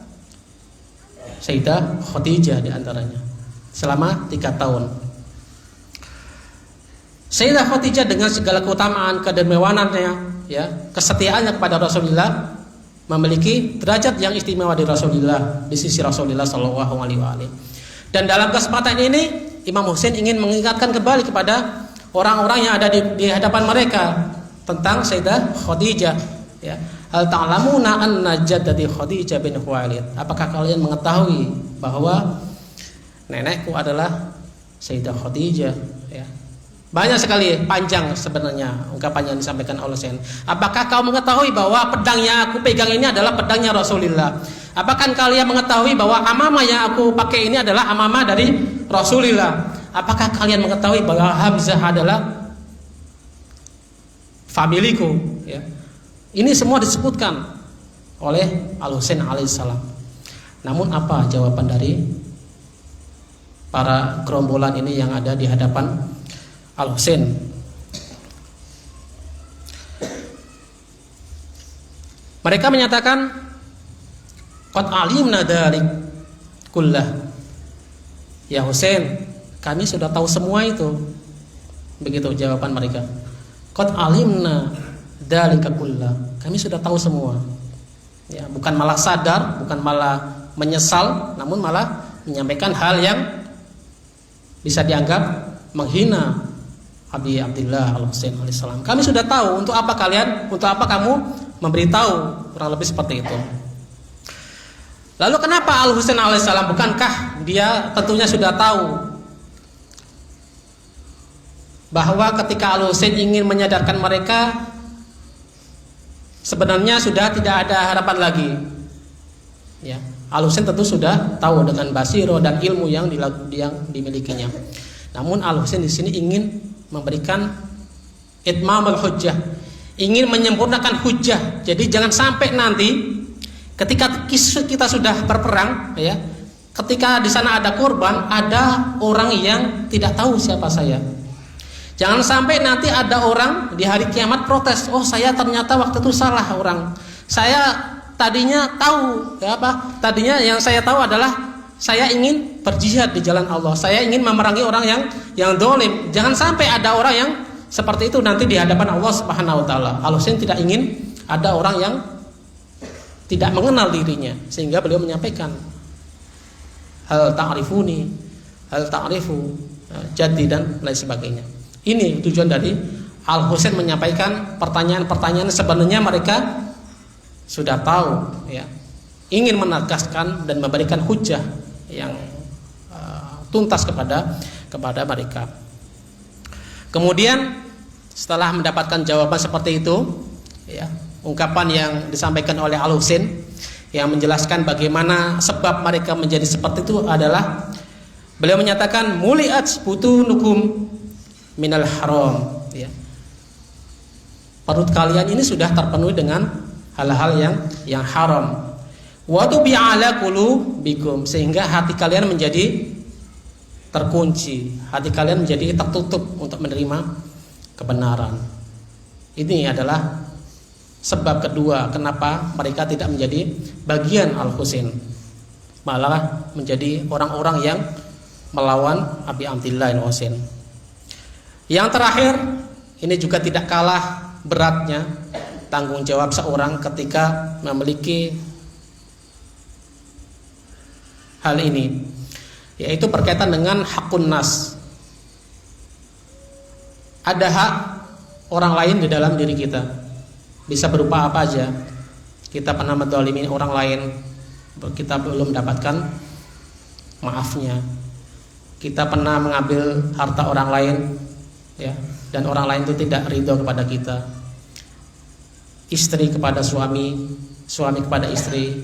Sayyidah Khadijah di antaranya selama 3 tahun. Sayyidah Khadijah dengan segala keutamaan, kedermawanannya, ya, kesetiaannya kepada Rasulullah, memiliki derajat yang istimewa di Rasulullah, di sisi Rasulullah Shallallahu Alaihi Wasallam. Dan dalam kesempatan ini Imam Husain ingin mengingatkan kembali kepada orang-orang yang ada di hadapan mereka tentang Sayyidah Khadijah, ya. Hal ta'lamuna anna jaddati Khadijah bin Khuwailid, apakah kalian mengetahui bahwa nenekku adalah Sayyidah Khadijah, ya. Banyak sekali, panjang sebenarnya ungkapan yang disampaikan oleh Husain. Apakah kau mengetahui bahwa pedang yang aku pegang ini adalah pedangnya Rasulullah? Apakah kalian mengetahui bahwa amamah yang aku pakai ini adalah amamah dari Rasulullah? Apakah kalian mengetahui bahwa Hamzah adalah familiku, ya. Ini semua disebutkan oleh Al-Husain alaihissalam. Namun apa jawaban dari para gerombolan ini yang ada di hadapan Al-Husain? Mereka menyatakan, qad alimna dzalik kullah. Ya Husain, kami sudah tahu semua itu. Begitu jawaban mereka. Qad alimna dzalika kullah. Kami sudah tahu semua. Ya, bukan malah sadar, bukan malah menyesal, namun malah menyampaikan hal yang bisa dianggap menghina Abi Abdillah Al-Husain alaihissalam. Kami sudah tahu, untuk apa kamu memberitahu, kurang lebih seperti itu. Lalu kenapa Al-Husain alaihissalam, bukankah dia tentunya sudah tahu bahwa ketika Al-Husain ingin menyadarkan mereka, sebenarnya sudah tidak ada harapan lagi. Ya, Al-Husain tentu sudah tahu dengan basiro dan ilmu yang dimilikinya. Namun Al-Husain di sini ingin memberikan itmamul hujjah, ingin menyempurnakan hujjah. Jadi jangan sampai nanti ketika kita sudah berperang, ya, ketika di sana ada korban, ada orang yang tidak tahu siapa saya. Jangan sampai nanti ada orang di hari kiamat protes, oh saya ternyata waktu itu salah orang. Saya tadinya tahu, ya apa? Tadinya yang saya tahu adalah saya ingin berjihad di jalan Allah. Saya ingin memerangi orang yang dolim. Jangan sampai ada orang yang seperti itu nanti di hadapan Allah Subhanahu Wa Taala. Al-Husain tidak ingin ada orang yang tidak mengenal dirinya, sehingga beliau menyampaikan hal ta'rifuni, hal ta'rifu jaddi dan lain sebagainya. Ini tujuan dari Al-Husain menyampaikan pertanyaan-pertanyaan sebenarnya mereka sudah tahu, ya, ingin menegaskan dan memberikan hujjah yang tuntas kepada mereka. Kemudian setelah mendapatkan jawaban seperti itu, ya, ungkapan yang disampaikan oleh Al-Husain yang menjelaskan bagaimana sebab mereka menjadi seperti itu adalah beliau menyatakan muliat butunukum minal haram, ya. Perut kalian ini sudah terpenuhi dengan hal-hal yang haram. Wa tubi'ala qulubikum, sehingga hati kalian menjadi terkunci, hati kalian menjadi tertutup untuk menerima kebenaran. Ini adalah sebab kedua kenapa mereka tidak menjadi bagian Al-Husain, malah menjadi orang-orang yang melawan Abi Abdillah Al-Husain. Yang terakhir, ini juga tidak kalah beratnya tanggung jawab seorang ketika memiliki hal ini, yaitu berkaitan dengan hakun nas. Ada hak orang lain di dalam diri kita, bisa berupa apa aja. Kita pernah menzalimi orang lain, kita belum mendapatkan maafnya. Kita pernah mengambil harta orang lain, ya, dan orang lain itu tidak ridho kepada kita. Istri kepada suami, suami kepada istri,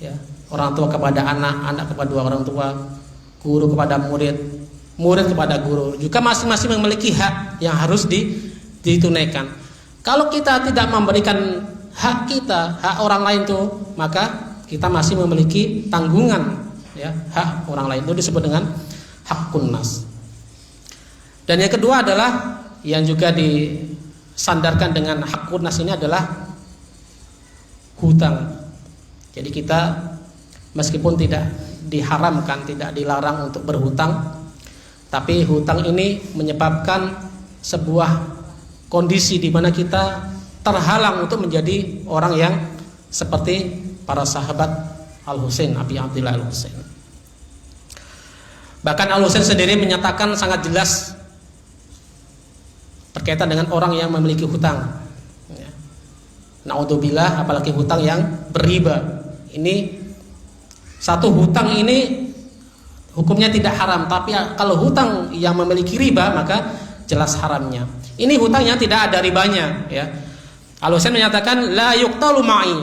ya, orang tua kepada anak, anak kepada orang tua, guru kepada murid, murid kepada guru. Juga masing-masing memiliki hak yang harus ditunaikan. Kalau kita tidak memberikan hak kita, hak orang lain itu, maka kita masih memiliki tanggungan, ya, hak orang lain. Itu disebut dengan hakun nas. Dan yang kedua adalah yang juga disandarkan dengan hakun nas ini adalah hutang. Jadi kita meskipun tidak diharamkan, tidak dilarang untuk berhutang, tapi hutang ini menyebabkan sebuah kondisi di mana kita terhalang untuk menjadi orang yang seperti para sahabat Al-Husain, Abi Abdillah Al-Husain. Bahkan Al-Husain sendiri menyatakan sangat jelas berkaitan dengan orang yang memiliki hutang, ya. Naudzubillah, apalagi hutang yang beriba. Ini satu hutang ini hukumnya tidak haram, tapi kalau hutang yang memiliki riba maka jelas haramnya. Ini hutang yang tidak ada ribanya, ya. Al-Husain menyatakan la yuqtalu ma'i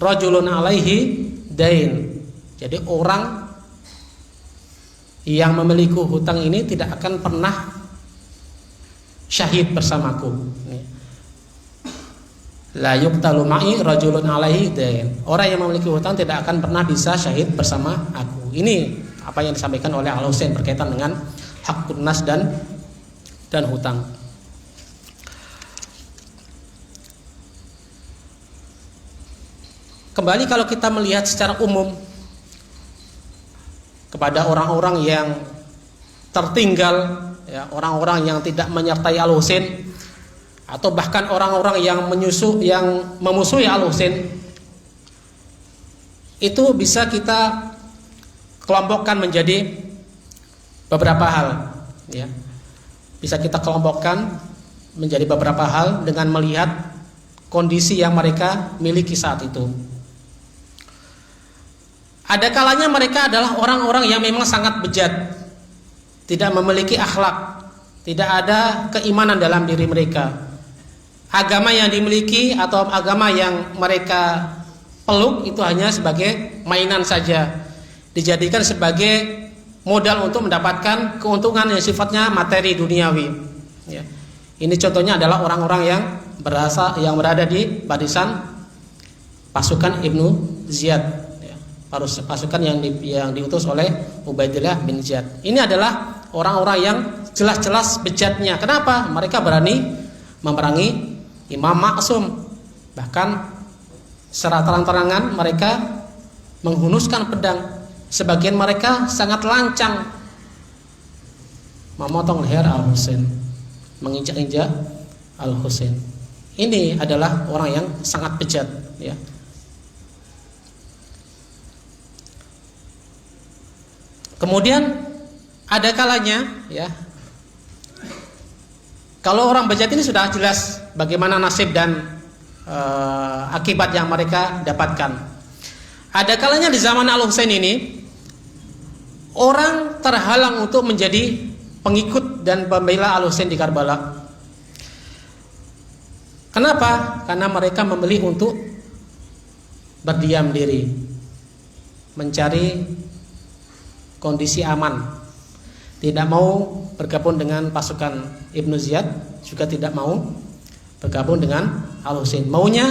rajulun alaihi dain. Jadi orang yang memiliki hutang ini tidak akan pernah syahid bersamaku. La yuqtalu ma'i rajulun alaihi dain. Orang yang memiliki hutang tidak akan pernah bisa syahid bersama aku. Ini apa yang disampaikan oleh Al-Husain berkaitan dengan hakun nas dan hutang. Kembali kalau kita melihat secara umum kepada orang-orang yang tertinggal, ya, orang-orang yang tidak menyertai Al-Husain, atau bahkan orang-orang yang memusuhi Al-Husain, itu bisa kita kelompokkan menjadi beberapa hal, ya. Bisa kita kelompokkan menjadi beberapa hal dengan melihat kondisi yang mereka miliki saat itu. Ada kalanya mereka adalah orang-orang yang memang sangat bejat, tidak memiliki akhlak, tidak ada keimanan dalam diri mereka. Agama yang dimiliki atau agama yang mereka peluk itu hanya sebagai mainan saja, dijadikan sebagai modal untuk mendapatkan keuntungan yang sifatnya materi duniawi, ya. Ini contohnya adalah orang-orang yang berada di barisan pasukan Ibnu Ziyad, ya. Pasukan yang diutus oleh Ubaidillah bin Ziyad. Ini adalah orang-orang yang jelas-jelas bejatnya. Kenapa? Mereka berani memerangi Imam Maksum. Bahkan secara terang-terangan mereka menghunuskan pedang. Sebagian mereka sangat lancang memotong leher Al-Husain, menginjak-injak Al-Husain. Ini adalah orang yang sangat bejat, ya. Kemudian ada kalanya, ya, kalau orang bejat ini sudah jelas bagaimana nasib dan akibat yang mereka dapatkan. Ada kalanya di zaman Al-Husain ini orang terhalang untuk menjadi pengikut dan pembela Al-Husain di Karbala. Kenapa? Karena mereka memilih untuk berdiam diri, mencari kondisi aman, tidak mau bergabung dengan pasukan Ibnu Ziyad, juga tidak mau bergabung dengan Al-Husain. Maunya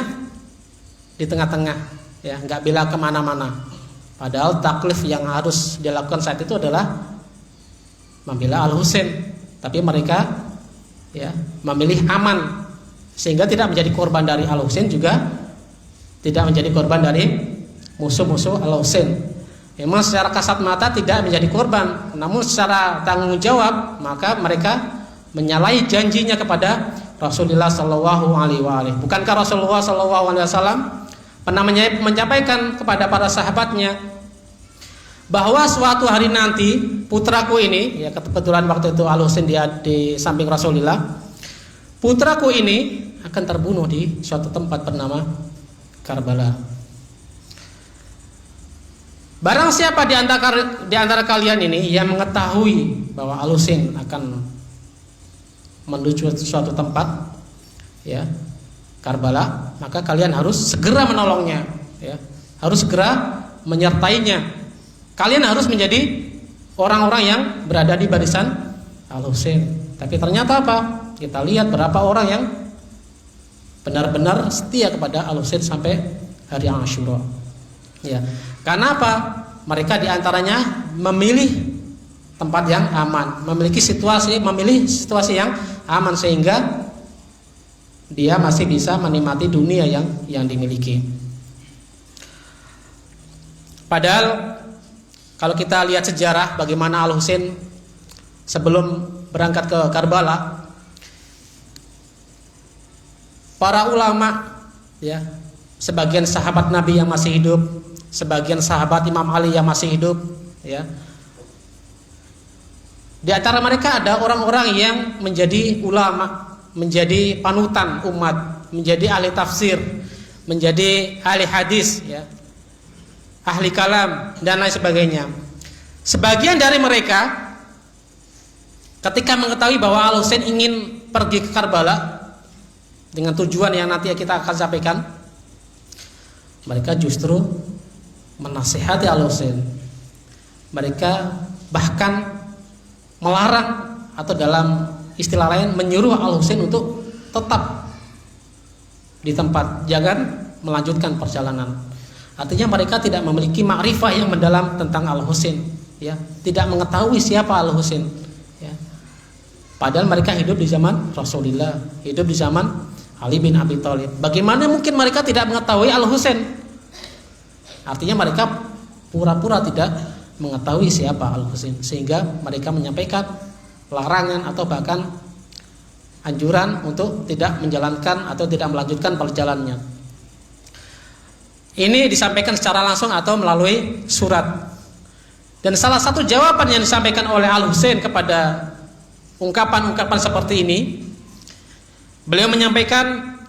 di tengah-tengah, ya, nggak bela kemana-mana. Padahal taklif yang harus dilakukan saat itu adalah membela Al-Husain, tapi mereka, ya, memilih aman sehingga tidak menjadi korban dari Al-Husain, juga tidak menjadi korban dari musuh-musuh Al-Husain. Memang secara kasat mata tidak menjadi korban, namun secara tanggung jawab maka mereka menyalahi janjinya kepada Rasulullah Shallallahu Alaihi Wasallam. Bukankah Rasulullah Shallallahu Alaihi Wasallam pernah menyampaikan kepada para sahabatnya bahwa suatu hari nanti putraku ini, ya, kebetulan waktu itu Al-Husain dia di samping Rasulullah, putraku ini akan terbunuh di suatu tempat bernama Karbala. Barang siapa di antara kalian ini yang mengetahui bahwa Al-Husain akan menuju suatu tempat, ya, Karbala, maka kalian harus segera menolongnya, ya, harus segera menyertainya. Kalian harus menjadi orang-orang yang berada di barisan Al-Husain. Tapi ternyata apa? Kita lihat berapa orang yang benar-benar setia kepada Al-Husain sampai hari Asyura. Ya, karena apa? Mereka diantaranya memilih tempat yang aman, memilih situasi yang aman sehingga dia masih bisa menikmati dunia yang dimiliki. Padahal kalau kita lihat sejarah bagaimana Al-Husain sebelum berangkat ke Karbala, para ulama, ya, sebagian sahabat Nabi yang masih hidup, sebagian sahabat Imam Ali yang masih hidup, ya. Di antara mereka ada orang-orang yang menjadi ulama, menjadi panutan umat, menjadi ahli tafsir, menjadi ahli hadis, ya, ahli kalam dan lain sebagainya. Sebagian dari mereka ketika mengetahui bahwa Al-Husain ingin pergi ke Karbala dengan tujuan yang nanti kita akan sampaikan, mereka justru menasihati Al-Husain. Mereka bahkan melarang atau dalam istilah lain menyuruh Al-Husain untuk tetap di tempat, jangan melanjutkan perjalanan. Artinya mereka tidak memiliki makrifah yang mendalam tentang Al-Husain, ya, tidak mengetahui siapa Al-Husain, ya. Padahal mereka hidup di zaman Rasulullah, hidup di zaman Ali bin Abi Thalib. Bagaimana mungkin mereka tidak mengetahui Al-Husain? Artinya mereka pura-pura tidak mengetahui siapa Al-Husain, sehingga mereka menyampaikan larangan atau bahkan anjuran untuk tidak menjalankan atau tidak melanjutkan perjalanannya. Ini disampaikan secara langsung atau melalui surat. Dan salah satu jawaban yang disampaikan oleh Al-Husain kepada ungkapan-ungkapan seperti ini, beliau menyampaikan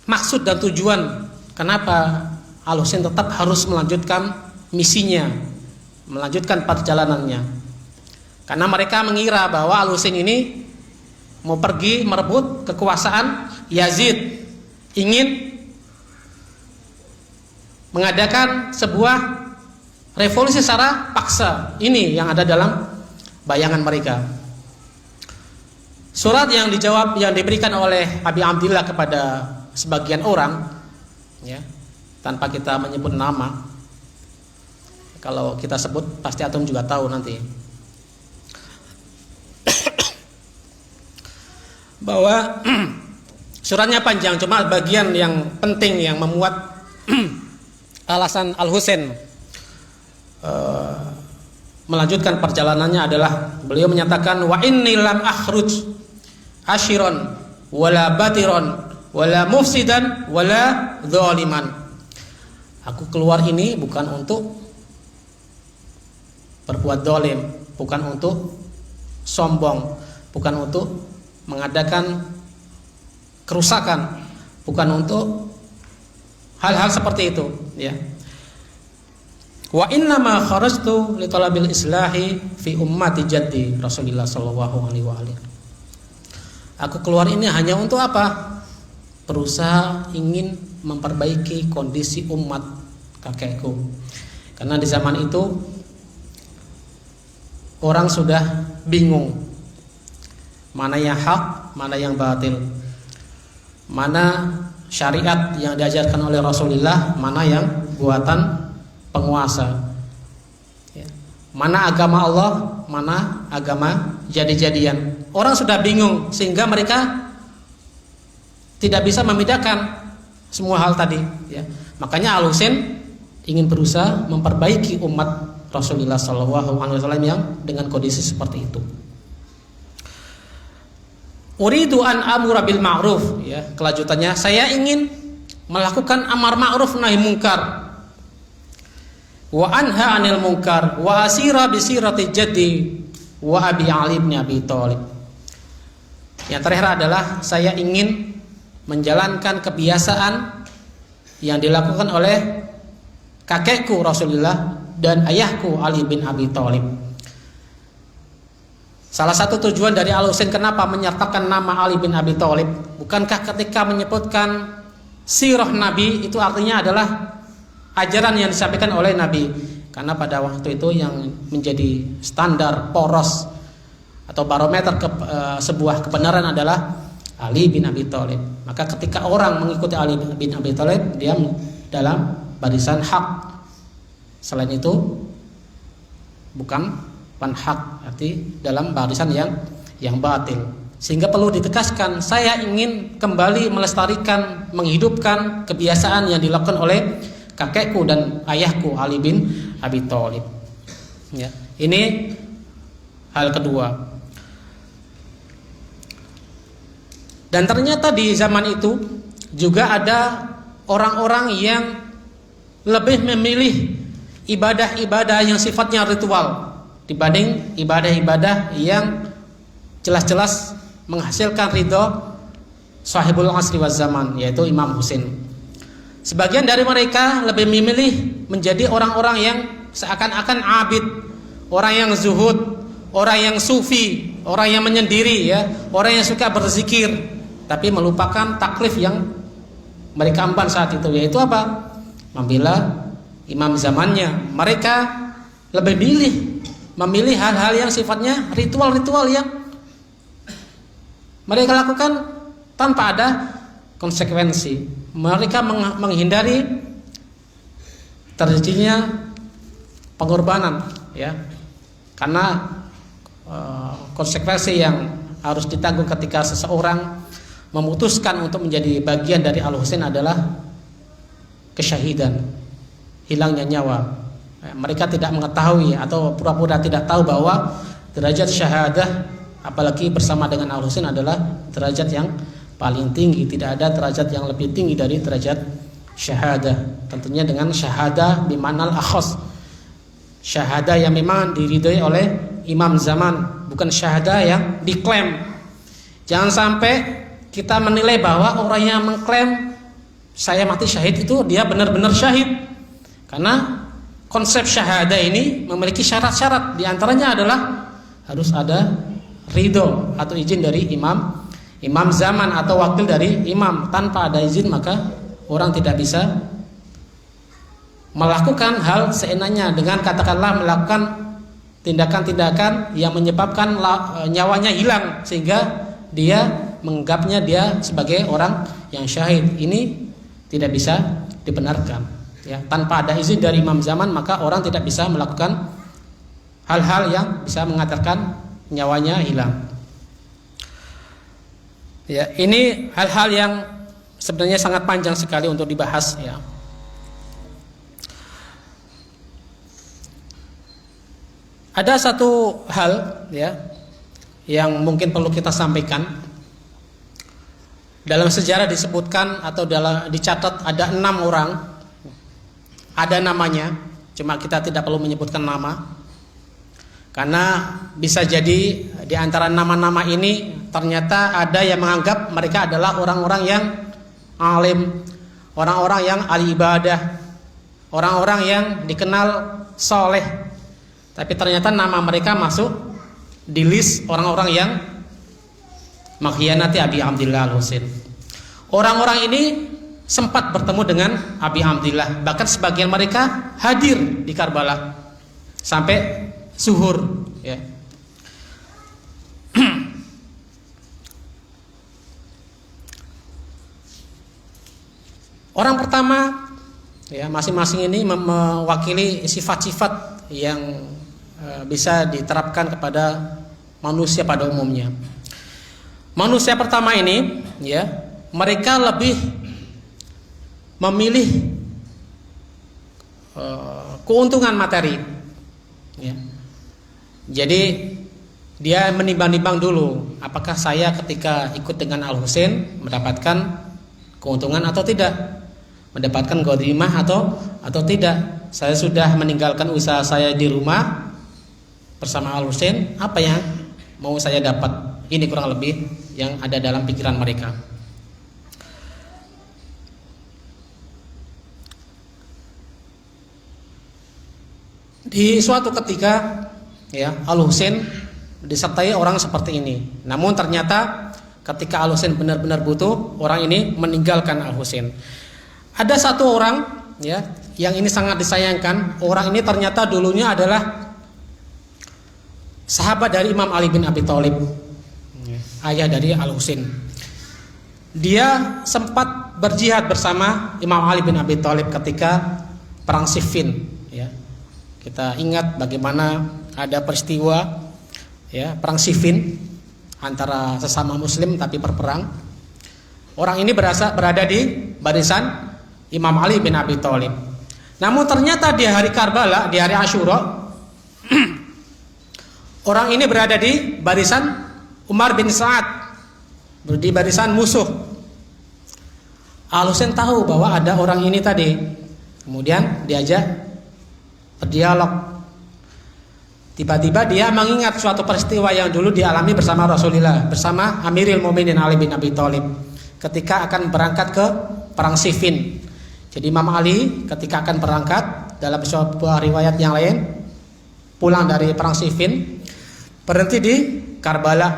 maksud dan tujuan kenapa Al-Husain tetap harus melanjutkan misinya, melanjutkan perjalanannya. Karena mereka mengira bahwa Al-Husain ini mau pergi merebut kekuasaan Yazid, ingin mengadakan sebuah revolusi secara paksa. Ini yang ada dalam bayangan mereka. Surat yang diberikan oleh Abi Abdillah kepada sebagian orang, ya, tanpa kita menyebut nama. Kalau kita sebut pasti antum juga tahu nanti. Bahwa suratnya panjang, cuma bagian yang penting yang memuat alasan Al-Husain melanjutkan perjalanannya adalah beliau menyatakan, wa inni lam akhruj ashiron wala batiron wala mufsidan wala zaliman. Aku keluar ini bukan untuk berbuat zalim, bukan untuk sombong, bukan untuk mengadakan kerusakan, bukan untuk hal-hal seperti itu, ya. Wa inna ma kharajtu li talabil islahi fi ummati jaddi Rasulullah sallallahu alaihi wasallam. Aku keluar ini hanya untuk apa? Berusaha ingin memperbaiki kondisi umat kakekku. Karena di zaman itu orang sudah bingung mana yang hak, mana yang batil, mana syariat yang diajarkan oleh Rasulullah, mana yang buatan penguasa, ya. Mana agama Allah, mana agama jadi-jadian. Orang sudah bingung sehingga mereka tidak bisa membedakan semua hal tadi, ya. Makanya Al-Husain ingin berusaha memperbaiki umat Rasulullah SAW yang dengan kondisi seperti itu. Uridu an amura bil ma'ruf, ya, kelanjutannya saya ingin melakukan amar ma'ruf nahi mungkar, wa anha 'anil munkar, wa asira bi sirati jaddi wa abi Ali bin Abi Thalib. Yang terakhir adalah saya ingin menjalankan kebiasaan yang dilakukan oleh kakekku Rasulullah dan ayahku Ali bin Abi Thalib. Salah satu tujuan dari Al-Husain kenapa menyertakan nama Ali bin Abi Thalib, bukankah ketika menyebutkan sirah Nabi itu artinya adalah ajaran yang disampaikan oleh Nabi? Karena pada waktu itu yang menjadi standar poros atau barometer sebuah kebenaran adalah Ali bin Abi Thalib. Maka ketika orang mengikuti Ali bin Abi Thalib, dia dalam barisan hak. Selain itu bukan hak, arti dalam barisan yang batil. Sehingga perlu ditegaskan, saya ingin kembali melestarikan, menghidupkan kebiasaan yang dilakukan oleh kakekku dan ayahku Ali bin Abi Thalib. Ya, ini hal kedua. Dan ternyata di zaman itu juga ada orang-orang yang lebih memilih ibadah-ibadah yang sifatnya ritual dibanding ibadah-ibadah yang jelas-jelas menghasilkan ridho sahibul asri waz zaman, yaitu Imam Husain. Sebagian dari mereka lebih memilih menjadi orang-orang yang seakan-akan abid, orang yang zuhud, orang yang sufi, orang yang menyendiri, ya, orang yang suka berzikir, tapi melupakan taklif yang mereka emban saat itu, yaitu apa? Membela imam zamannya. Mereka lebih memilih hal-hal yang sifatnya ritual-ritual yang mereka lakukan tanpa ada konsekuensi. Mereka menghindari terjadinya pengorbanan, ya, karena konsekuensi yang harus ditanggung ketika seseorang memutuskan untuk menjadi bagian dari Al-Husain adalah kesyahidan, hilangnya nyawa. Mereka tidak mengetahui atau pura-pura tidak tahu bahwa derajat syahadah, apalagi bersama dengan Al-Husain, adalah derajat yang paling tinggi. Tidak ada derajat yang lebih tinggi dari derajat syahadah. Tentunya dengan syahadah bimanal akhos, Syahadah yang memang diridhoi oleh imam zaman, bukan syahadah yang diklaim. Jangan sampai kita menilai bahwa orang yang mengklaim saya mati syahid itu dia benar-benar syahid. Karena konsep syahadah ini memiliki syarat-syarat. Di antaranya adalah harus ada ridho atau izin dari imam zaman atau wakil dari imam. Tanpa ada izin maka orang tidak bisa melakukan hal seenaknya dengan katakanlah melakukan tindakan-tindakan yang menyebabkan nyawanya hilang sehingga dia menganggapnya dia sebagai orang yang syahid. Ini tidak bisa dibenarkan. Ya, tanpa ada izin dari imam zaman maka orang tidak bisa melakukan hal-hal yang bisa mengantarkan nyawanya hilang. Ya, ini hal-hal yang sebenarnya sangat panjang sekali untuk dibahas ya. Ada satu hal ya yang mungkin perlu kita sampaikan. Dalam sejarah disebutkan atau dicatat ada 6 orang. Ada namanya, cuma kita tidak perlu menyebutkan nama. Karena bisa jadi di antara nama-nama ini ternyata ada yang menganggap mereka adalah orang-orang yang alim, orang-orang yang ahli ibadah, orang-orang yang dikenal soleh. Tapi ternyata nama mereka masuk di list orang-orang yang mengkhianati Abi Abdillah Al-Husain. Orang-orang ini sempat bertemu dengan Abi Abdillah, bahkan sebagian mereka hadir di Karbala sampai zuhur ya. Orang pertama ya, masing-masing ini mewakili sifat-sifat yang bisa diterapkan kepada manusia pada umumnya. Manusia pertama ini ya, mereka lebih memilih keuntungan materi ya. Jadi dia menimbang-nimbang dulu apakah saya ketika ikut dengan Al-Husain mendapatkan keuntungan atau tidak, mendapatkan ghanimah atau tidak. Saya sudah meninggalkan usaha saya di rumah bersama Al-Husain, apa yang mau saya dapat? Ini kurang lebih yang ada dalam pikiran mereka. Di suatu ketika ya, Al-Husain disertai orang seperti ini. Namun ternyata ketika Al-Husain benar-benar butuh, orang ini meninggalkan Al-Husain. Ada satu orang ya, yang ini sangat disayangkan. Orang ini ternyata dulunya adalah sahabat dari Imam Ali bin Abi Thalib, ayah dari Al-Husain. Dia sempat berjihad bersama Imam Ali bin Abi Thalib ketika perang Siffin ya. Kita ingat bagaimana ada peristiwa ya, perang Siffin antara sesama muslim tapi berperang. Orang ini berada di barisan Imam Ali bin Abi Thalib. Namun ternyata di hari Karbala, di hari Asyura, orang ini berada di barisan Umar bin Sa'ad, di barisan musuh. Al-Husain tahu bahwa ada orang ini tadi. Kemudian diajak berdialog. Tiba-tiba dia mengingat suatu peristiwa yang dulu dialami bersama Rasulullah, bersama Amirul Mukminin Ali bin Abi Thalib ketika akan berangkat ke perang Siffin. Jadi Imam Ali ketika akan berangkat, dalam sebuah riwayat yang lain, pulang dari perang Siffin, berhenti di Karbala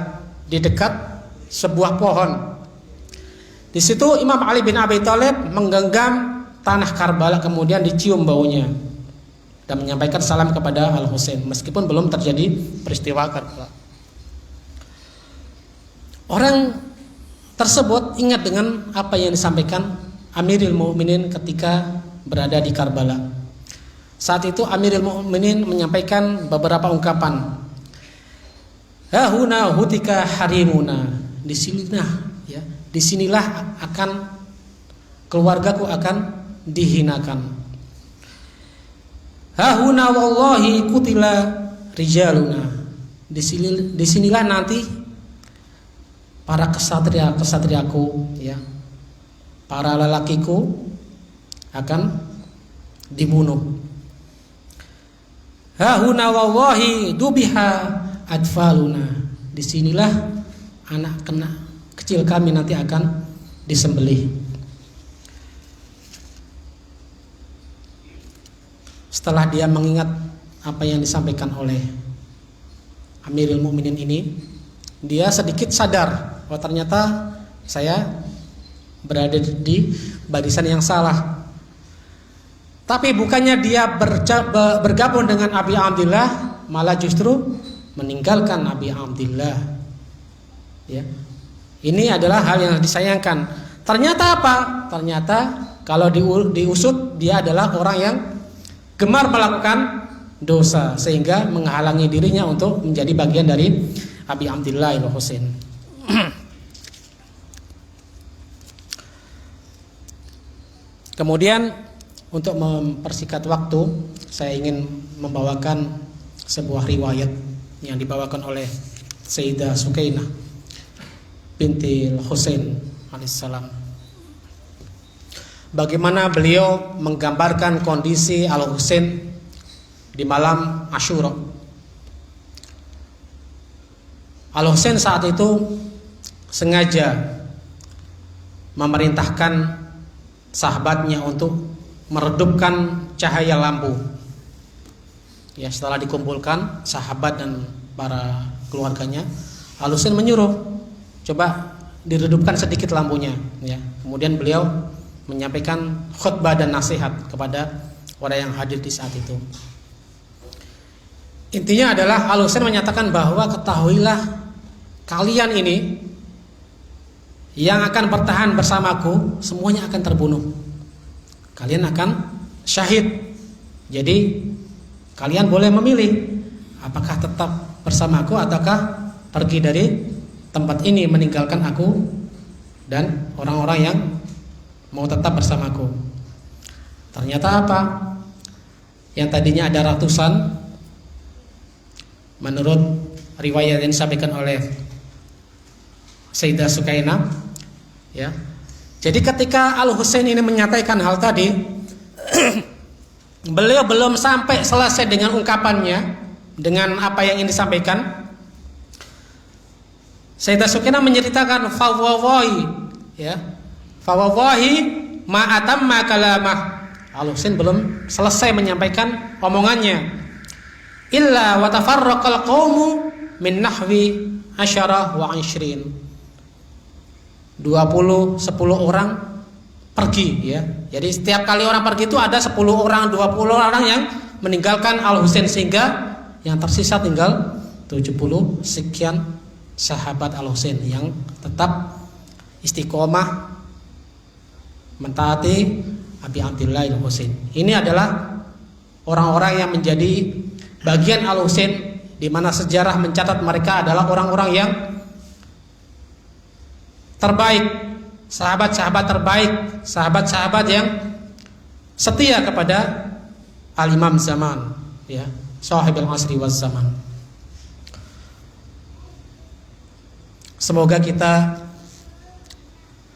di dekat sebuah pohon. Di situ Imam Ali bin Abi Thalib menggenggam tanah Karbala, kemudian dicium baunya dan menyampaikan salam kepada Al-Husain meskipun belum terjadi peristiwa Karbala. Orang tersebut ingat dengan apa yang disampaikan Amirul Mukminin ketika berada di Karbala. Saat itu Amirul Mukminin menyampaikan beberapa ungkapan. Hahuna hutika harimuna. Disinilah akan keluargaku akan dihinakan. Hahuna wallahi kutila rijaluna. Disinilah nanti para kesatria-kesatriaku ya, para lelakiku akan dibunuh. hahuna wallahi dubiha atfaluna. Disinilah anak kecil kami nanti akan disembelih. Setelah dia mengingat apa yang disampaikan oleh Amirul Mukminin ini, dia sedikit sadar bahwa ternyata saya berada di barisan yang salah. Tapi bukannya dia bergabung dengan Abi Abdillah, malah justru meninggalkan Abi Abdillah. Ya. Ini adalah hal yang disayangkan. Ternyata apa? Ternyata kalau diusut dia adalah orang yang gemar melakukan dosa sehingga menghalangi dirinya untuk menjadi bagian dari Abi Abdillah al-Husain. Kemudian untuk mempersingkat waktu, saya ingin membawakan sebuah riwayat yang dibawakan oleh Sayyidah Sukainah binti Husain alaihissalam. Bagaimana beliau menggambarkan kondisi Al-Husain di malam Asyura. Al-Husain saat itu sengaja memerintahkan sahabatnya untuk meredupkan cahaya lampu. Ya, setelah dikumpulkan sahabat dan para keluarganya, Al-Husain menyuruh, coba diredupkan sedikit lampunya. Ya, kemudian beliau menyampaikan khutbah dan nasihat kepada orang yang hadir di saat itu. Intinya adalah Al-Husain menyatakan bahwa ketahuilah kalian ini yang akan bertahan bersamaku semuanya akan terbunuh. Kalian akan syahid. Jadi kalian boleh memilih apakah tetap bersamaku ataukah pergi dari tempat ini meninggalkan aku dan orang-orang yang mau tetap bersamaku. Ternyata apa? Yang tadinya ada ratusan, menurut riwayat yang disampaikan oleh Sayyidah Sukainah, ya. Jadi ketika Al-Husain ini menyampaikan hal tadi, beliau belum sampai selesai dengan ungkapannya, dengan apa yang ingin disampaikan, Sayyidah Sukainah menceritakan fawawahi, ya. Fawawahi ma atamma kalamah. Al-Husain belum selesai menyampaikan omongannya. Illa wa tafarraqal qaumu min nahwi 10 wa 20. 10 orang pergi, ya. Jadi setiap kali orang pergi itu ada 10 orang, 20 orang yang meninggalkan Al-Husain sehingga yang tersisa tinggal 70 sekian sahabat Al-Husain yang tetap istiqomah mentaati Abi Abdillah al-Husain. Ini adalah orang-orang yang menjadi bagian Al-Husain, di mana sejarah mencatat mereka adalah orang-orang yang terbaik, sahabat-sahabat terbaik, sahabat-sahabat yang setia kepada al-imam zaman, ya, sahibul asri waz zaman. Semoga kita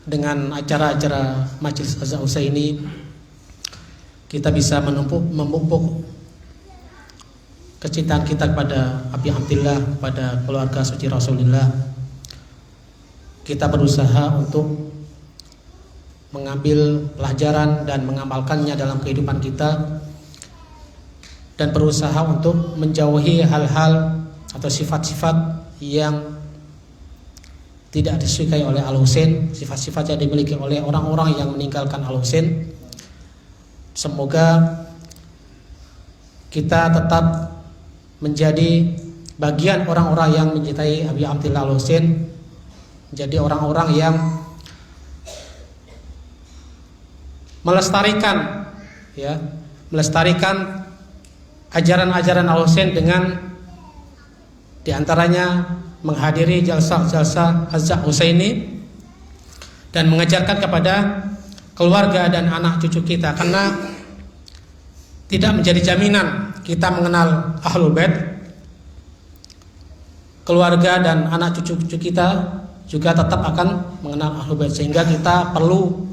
dengan acara-acara Majelis Az-Zausah ini kita bisa memupuk kecintaan kita kepada Abi Abdillah, kepada keluarga suci Rasulullah. Kita berusaha untuk mengambil pelajaran dan mengamalkannya dalam kehidupan kita, dan berusaha untuk menjauhi hal-hal atau sifat-sifat yang tidak disukai oleh Al-Husain, sifat-sifat yang dimiliki oleh orang-orang yang meninggalkan Al-Husain. Semoga kita tetap menjadi bagian orang-orang yang mencintai Abi Abdillah Al-Husain, menjadi orang-orang yang melestarikan, ya, melestarikan ajaran-ajaran Al-Husain dengan diantaranya menghadiri jalsah-jalsah Az-Husaini dan mengajarkan kepada keluarga dan anak cucu kita, karena tidak menjadi jaminan kita mengenal Ahlul Bait, keluarga dan anak cucu-cucu kita juga tetap akan mengenal Ahlul Bait, sehingga kita perlu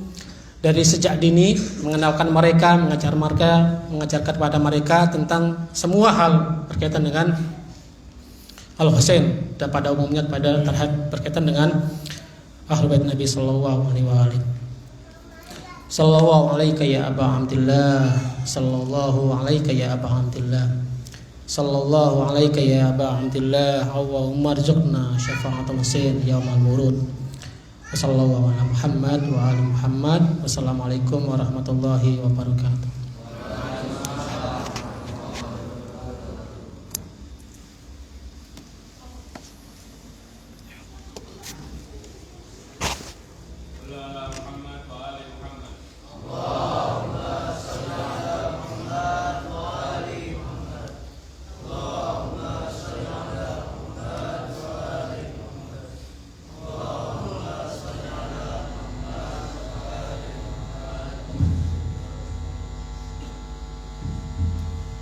dari sejak dini, mengenalkan mereka, mengajarkan kepada mereka tentang semua hal berkaitan dengan Al-Husain dan pada umumnya berkaitan dengan Ahlul Bait Nabi sallallahu alaihi wasallam. Sallallahu alaika ya Aba Abdillah, sallallahu alaika ya Aba Abdillah, sallallahu alaika ya Aba Abdillah, Allahumma arzuqna syafa'atul Husain yaumal wurud. Wassallallahu ala Muhammad wa ali Muhammad. Wassalamualaikum warahmatullahi wabarakatuh.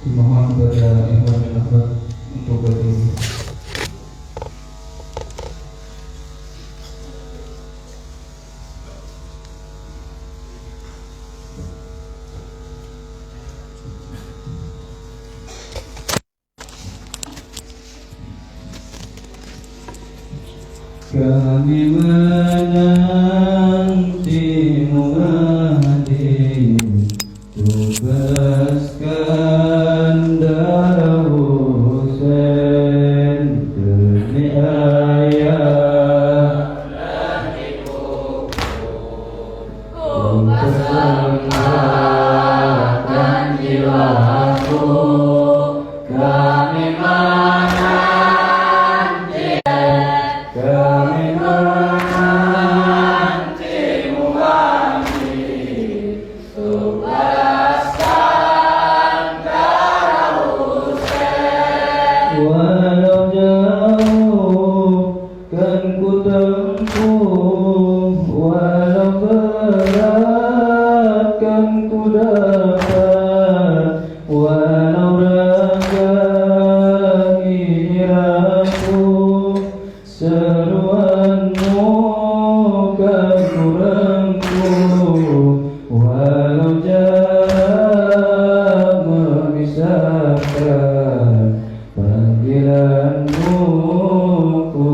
Dimohon kepada ikhwan dan akhwat untuk berdiri. Kami menantimu hadir, tugaskan darah Husain demi ayah dan ibuku, ku persembahkan jiwaku, kami menanti, kami menantimu hadir, tugaskan darah Husain. Walau jauh kan ku tempuh, walau berat kan ku dapat, walau ragam iraku, seruanmu kan ku rangkum, walau jarak memisahkan, panggilanmu ku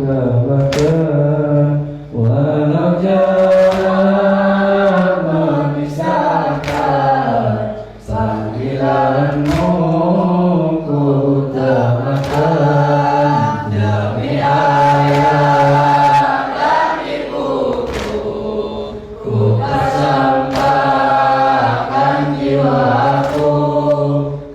kabarkan, walau jarak memisahkan, panggilanmu ku kabarkan, demi ayah dan ibuku, ku persembahkan jiwaku,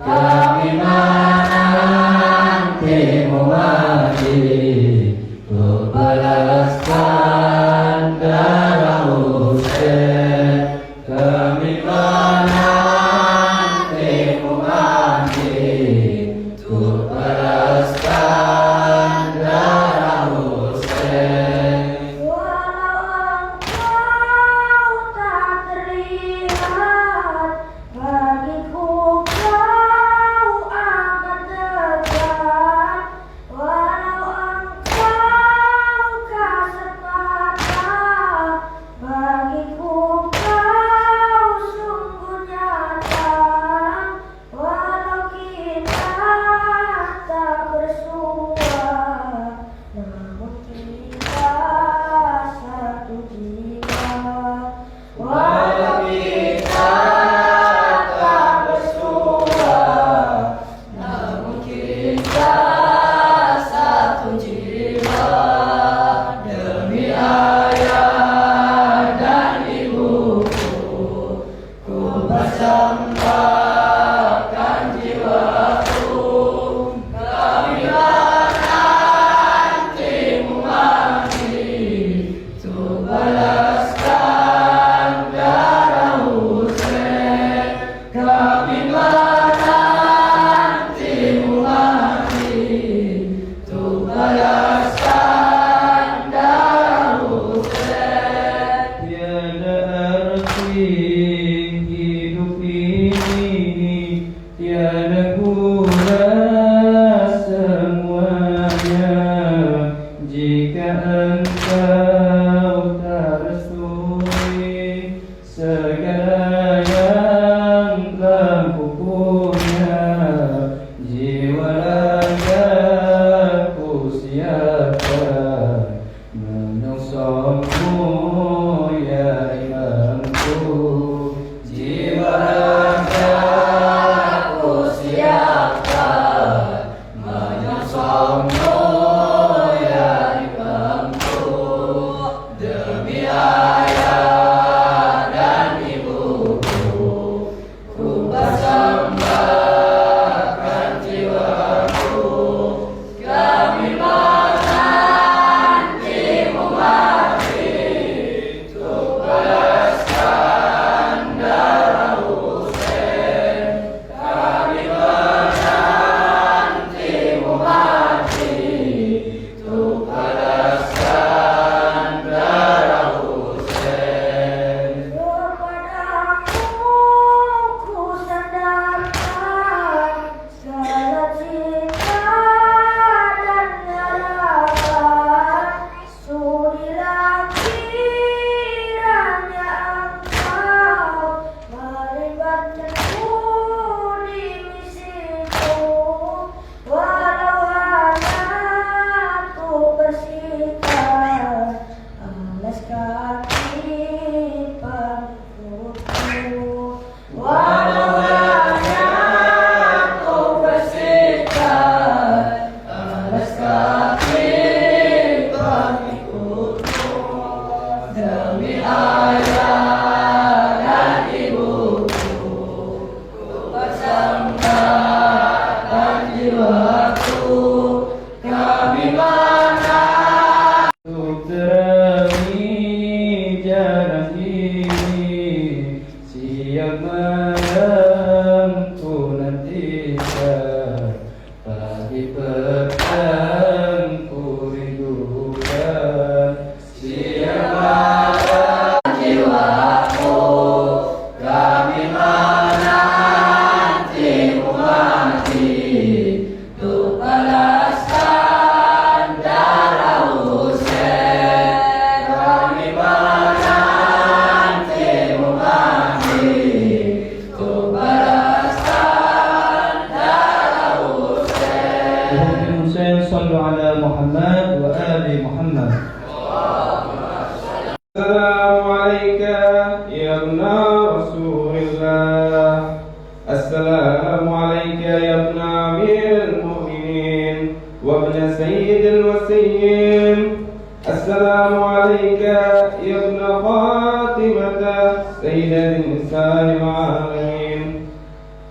kami menantimu hadir, ku balaskan darah Husain, kami menantimu hadir, ku balaskan darah Husain. Walau engkau tak terlihat, bagiku kau amat dekat. Walau engkau kasat mata, bagiku kau sungguh nyata. Walau kita tak bersua, namun kita satu jiwa. Walau kita tak bersua, namun kita satu jiwa. Demi ayah dan ibuku, ku persembahkan jiwaku, kami ragaku siapkan menyongsongmu ya imamku. Jiwa ragaku siapkan menyongsongmu ya imamku. Demi ayah dan ibuku ku persembahkan jiwaku. Kami menantimu mati untuk balaskan darah Husain. Kami menantimu mati untuk balaskan darah Husain. Kepadamu ku sandarkan segala cinta dan harapan. Sudilah kiranya engkau melibatkanku di misiku. Walau hanya untuk bersihkan alas kaki pengikutku. Walau hanya untuk bersihkan alas kaki pengikutku. Demi ayah dan ibuku ku persembahkan jiwaku. Kami Untuk terangi jalan ini, siang malam ku nantikan, pagi petang ku rindukan. Siang malam jiwaku, kami menantimu mati untuk balaskan darah Husain. Kami menantimu mati untuk balaskan darah Husain. Husain sallu ala Muhammad wa ali Muhammad. Assalamu alayka ya ibna Rasulillah. Assalamu alayka ya ibna Amirul Mu'minin wa ibna Sayyidil Wasiyyin. Assalamu alayka ya ibna Fatimata Sayyidatin Nisa'il Alamin.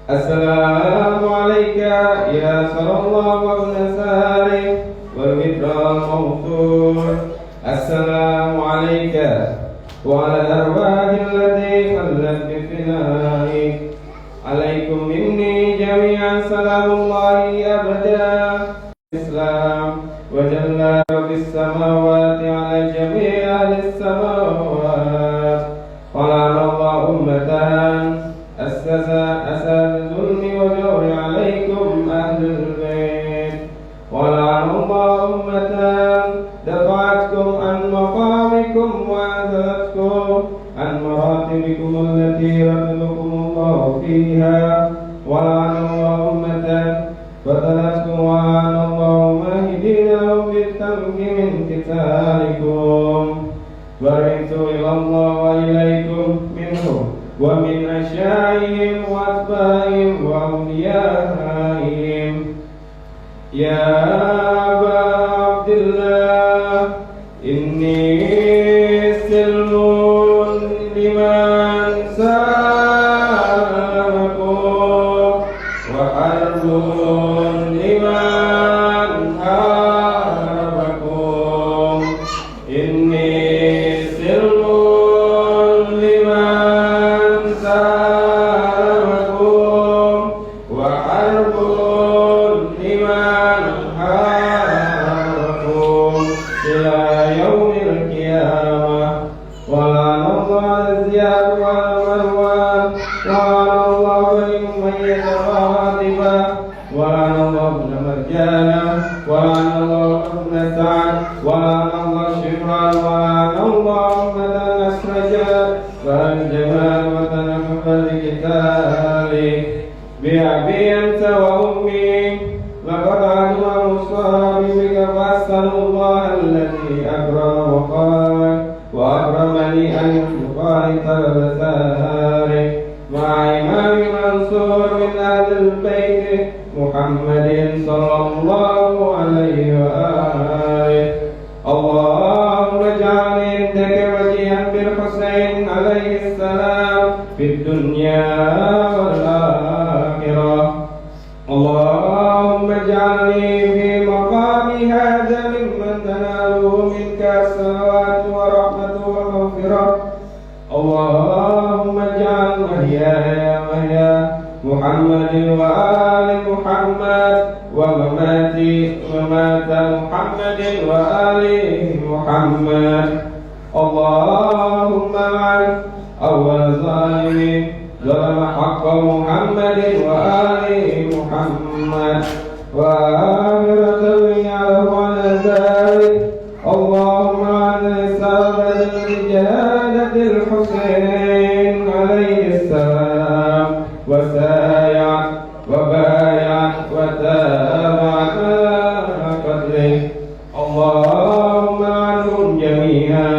Assalamu alayka ya Sarallah wa ibna Salih wal Midram Mawtur. Assalamu alayka wa ala al-arwah allati khallat bi finaik. Alaikum minni jami'an salamullahi abada. Islam wa jalla bis samawati ala jami' ahli samawat. Qala Allah ummatan asal zulmi wa jawri alaikum ahlul bait. Qala Allah ummatan دفعتكم عن مقامكم وأنزلتكم عن مراتبكم التي رتبكم الله فيها. ولعن الله أمة فتلتكم وعن الله ماهدينهم بالتمك من قتالكم. برئت إلى الله وإليكم منهم ومن أشيائهم وأتباعهم وأوليائهم. يا أبا عبد الله إني سلم لمن سامكم وحرب لمن حاربكم. إني سلم لمن سامكم وحرب لمن حاربكم إلى يوم القيامة. ولعن الله زياد ومروان. ولعن الله بني أمية وغاضبة. ولعن الله ابن مرجانة. ولعن الله ابن سعد. ولعن الله شمرا. ولعن الله أحمد الأسرجا فالجمال وتنفذ بقتالي بأبي أنت وأمي لقد علم مصابي بك فأسأل الله الذي أكرم وقال وأكرمني أن يخالط الأبصار مع إمام منصور من أهل البيت محمد صلى الله عليه وآله. اللهم اجعل عندك وجيها بالحسين عليه السلام في الدنيا والآخرة. اللهم اجعلني في مقامي هذا ممن تناله منك الصلوات ورحمة ومغفرة. اللهم اجعل محياي ومحيا محمد وآل محمد ومماتي ومات محمد وآل محمد. اللهم عن أول ظالم ظلم حق محمد وآل محمد وآخر تبيعه على ذلك. اللهم عن إصابة لجهادة الحسين عليه السلام وسايع وبايع وتابع قدره. اللهم عنهم جميعا.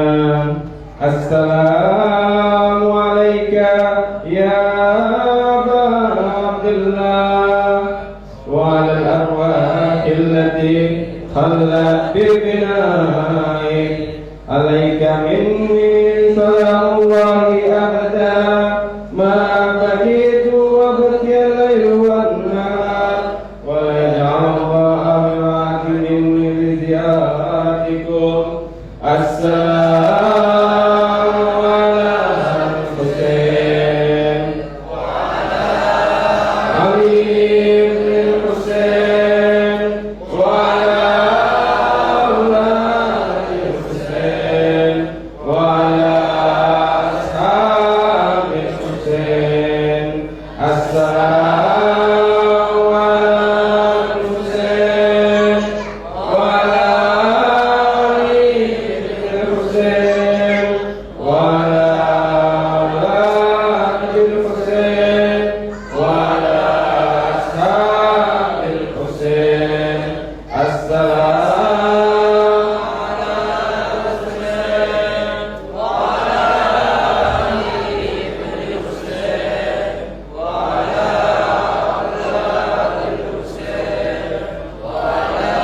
السلام عليك يا أبا عبد الله وعلى الأرواح التي خلت بالبناء. عليك مني صلاة الله أبدا ما بقيت وبكي الليل والنهار. ويجعل الله أمرك مني بزيارتكم. السلام على الحسين وعلى علي بن الحسين وعلى أولاد الحسين وعلى أصحاب الحسين. السلام على الحسين وعلى علي بن الحسين وعلى أولاد الحسين وعلى أصحاب الحسين. السلام على الحسين وعلى علي بن الحسين وعلى أولاد الحسين وعلى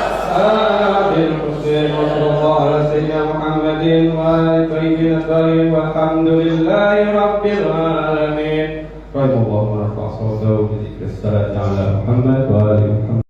أصحاب الحسين. وصلى الله على سيدنا محمد وآل الطيبين الطاهرين والحمد لله رب العالمين. رحم الله ورفع صوته بذكر الصلاة على محمد وآل محمد.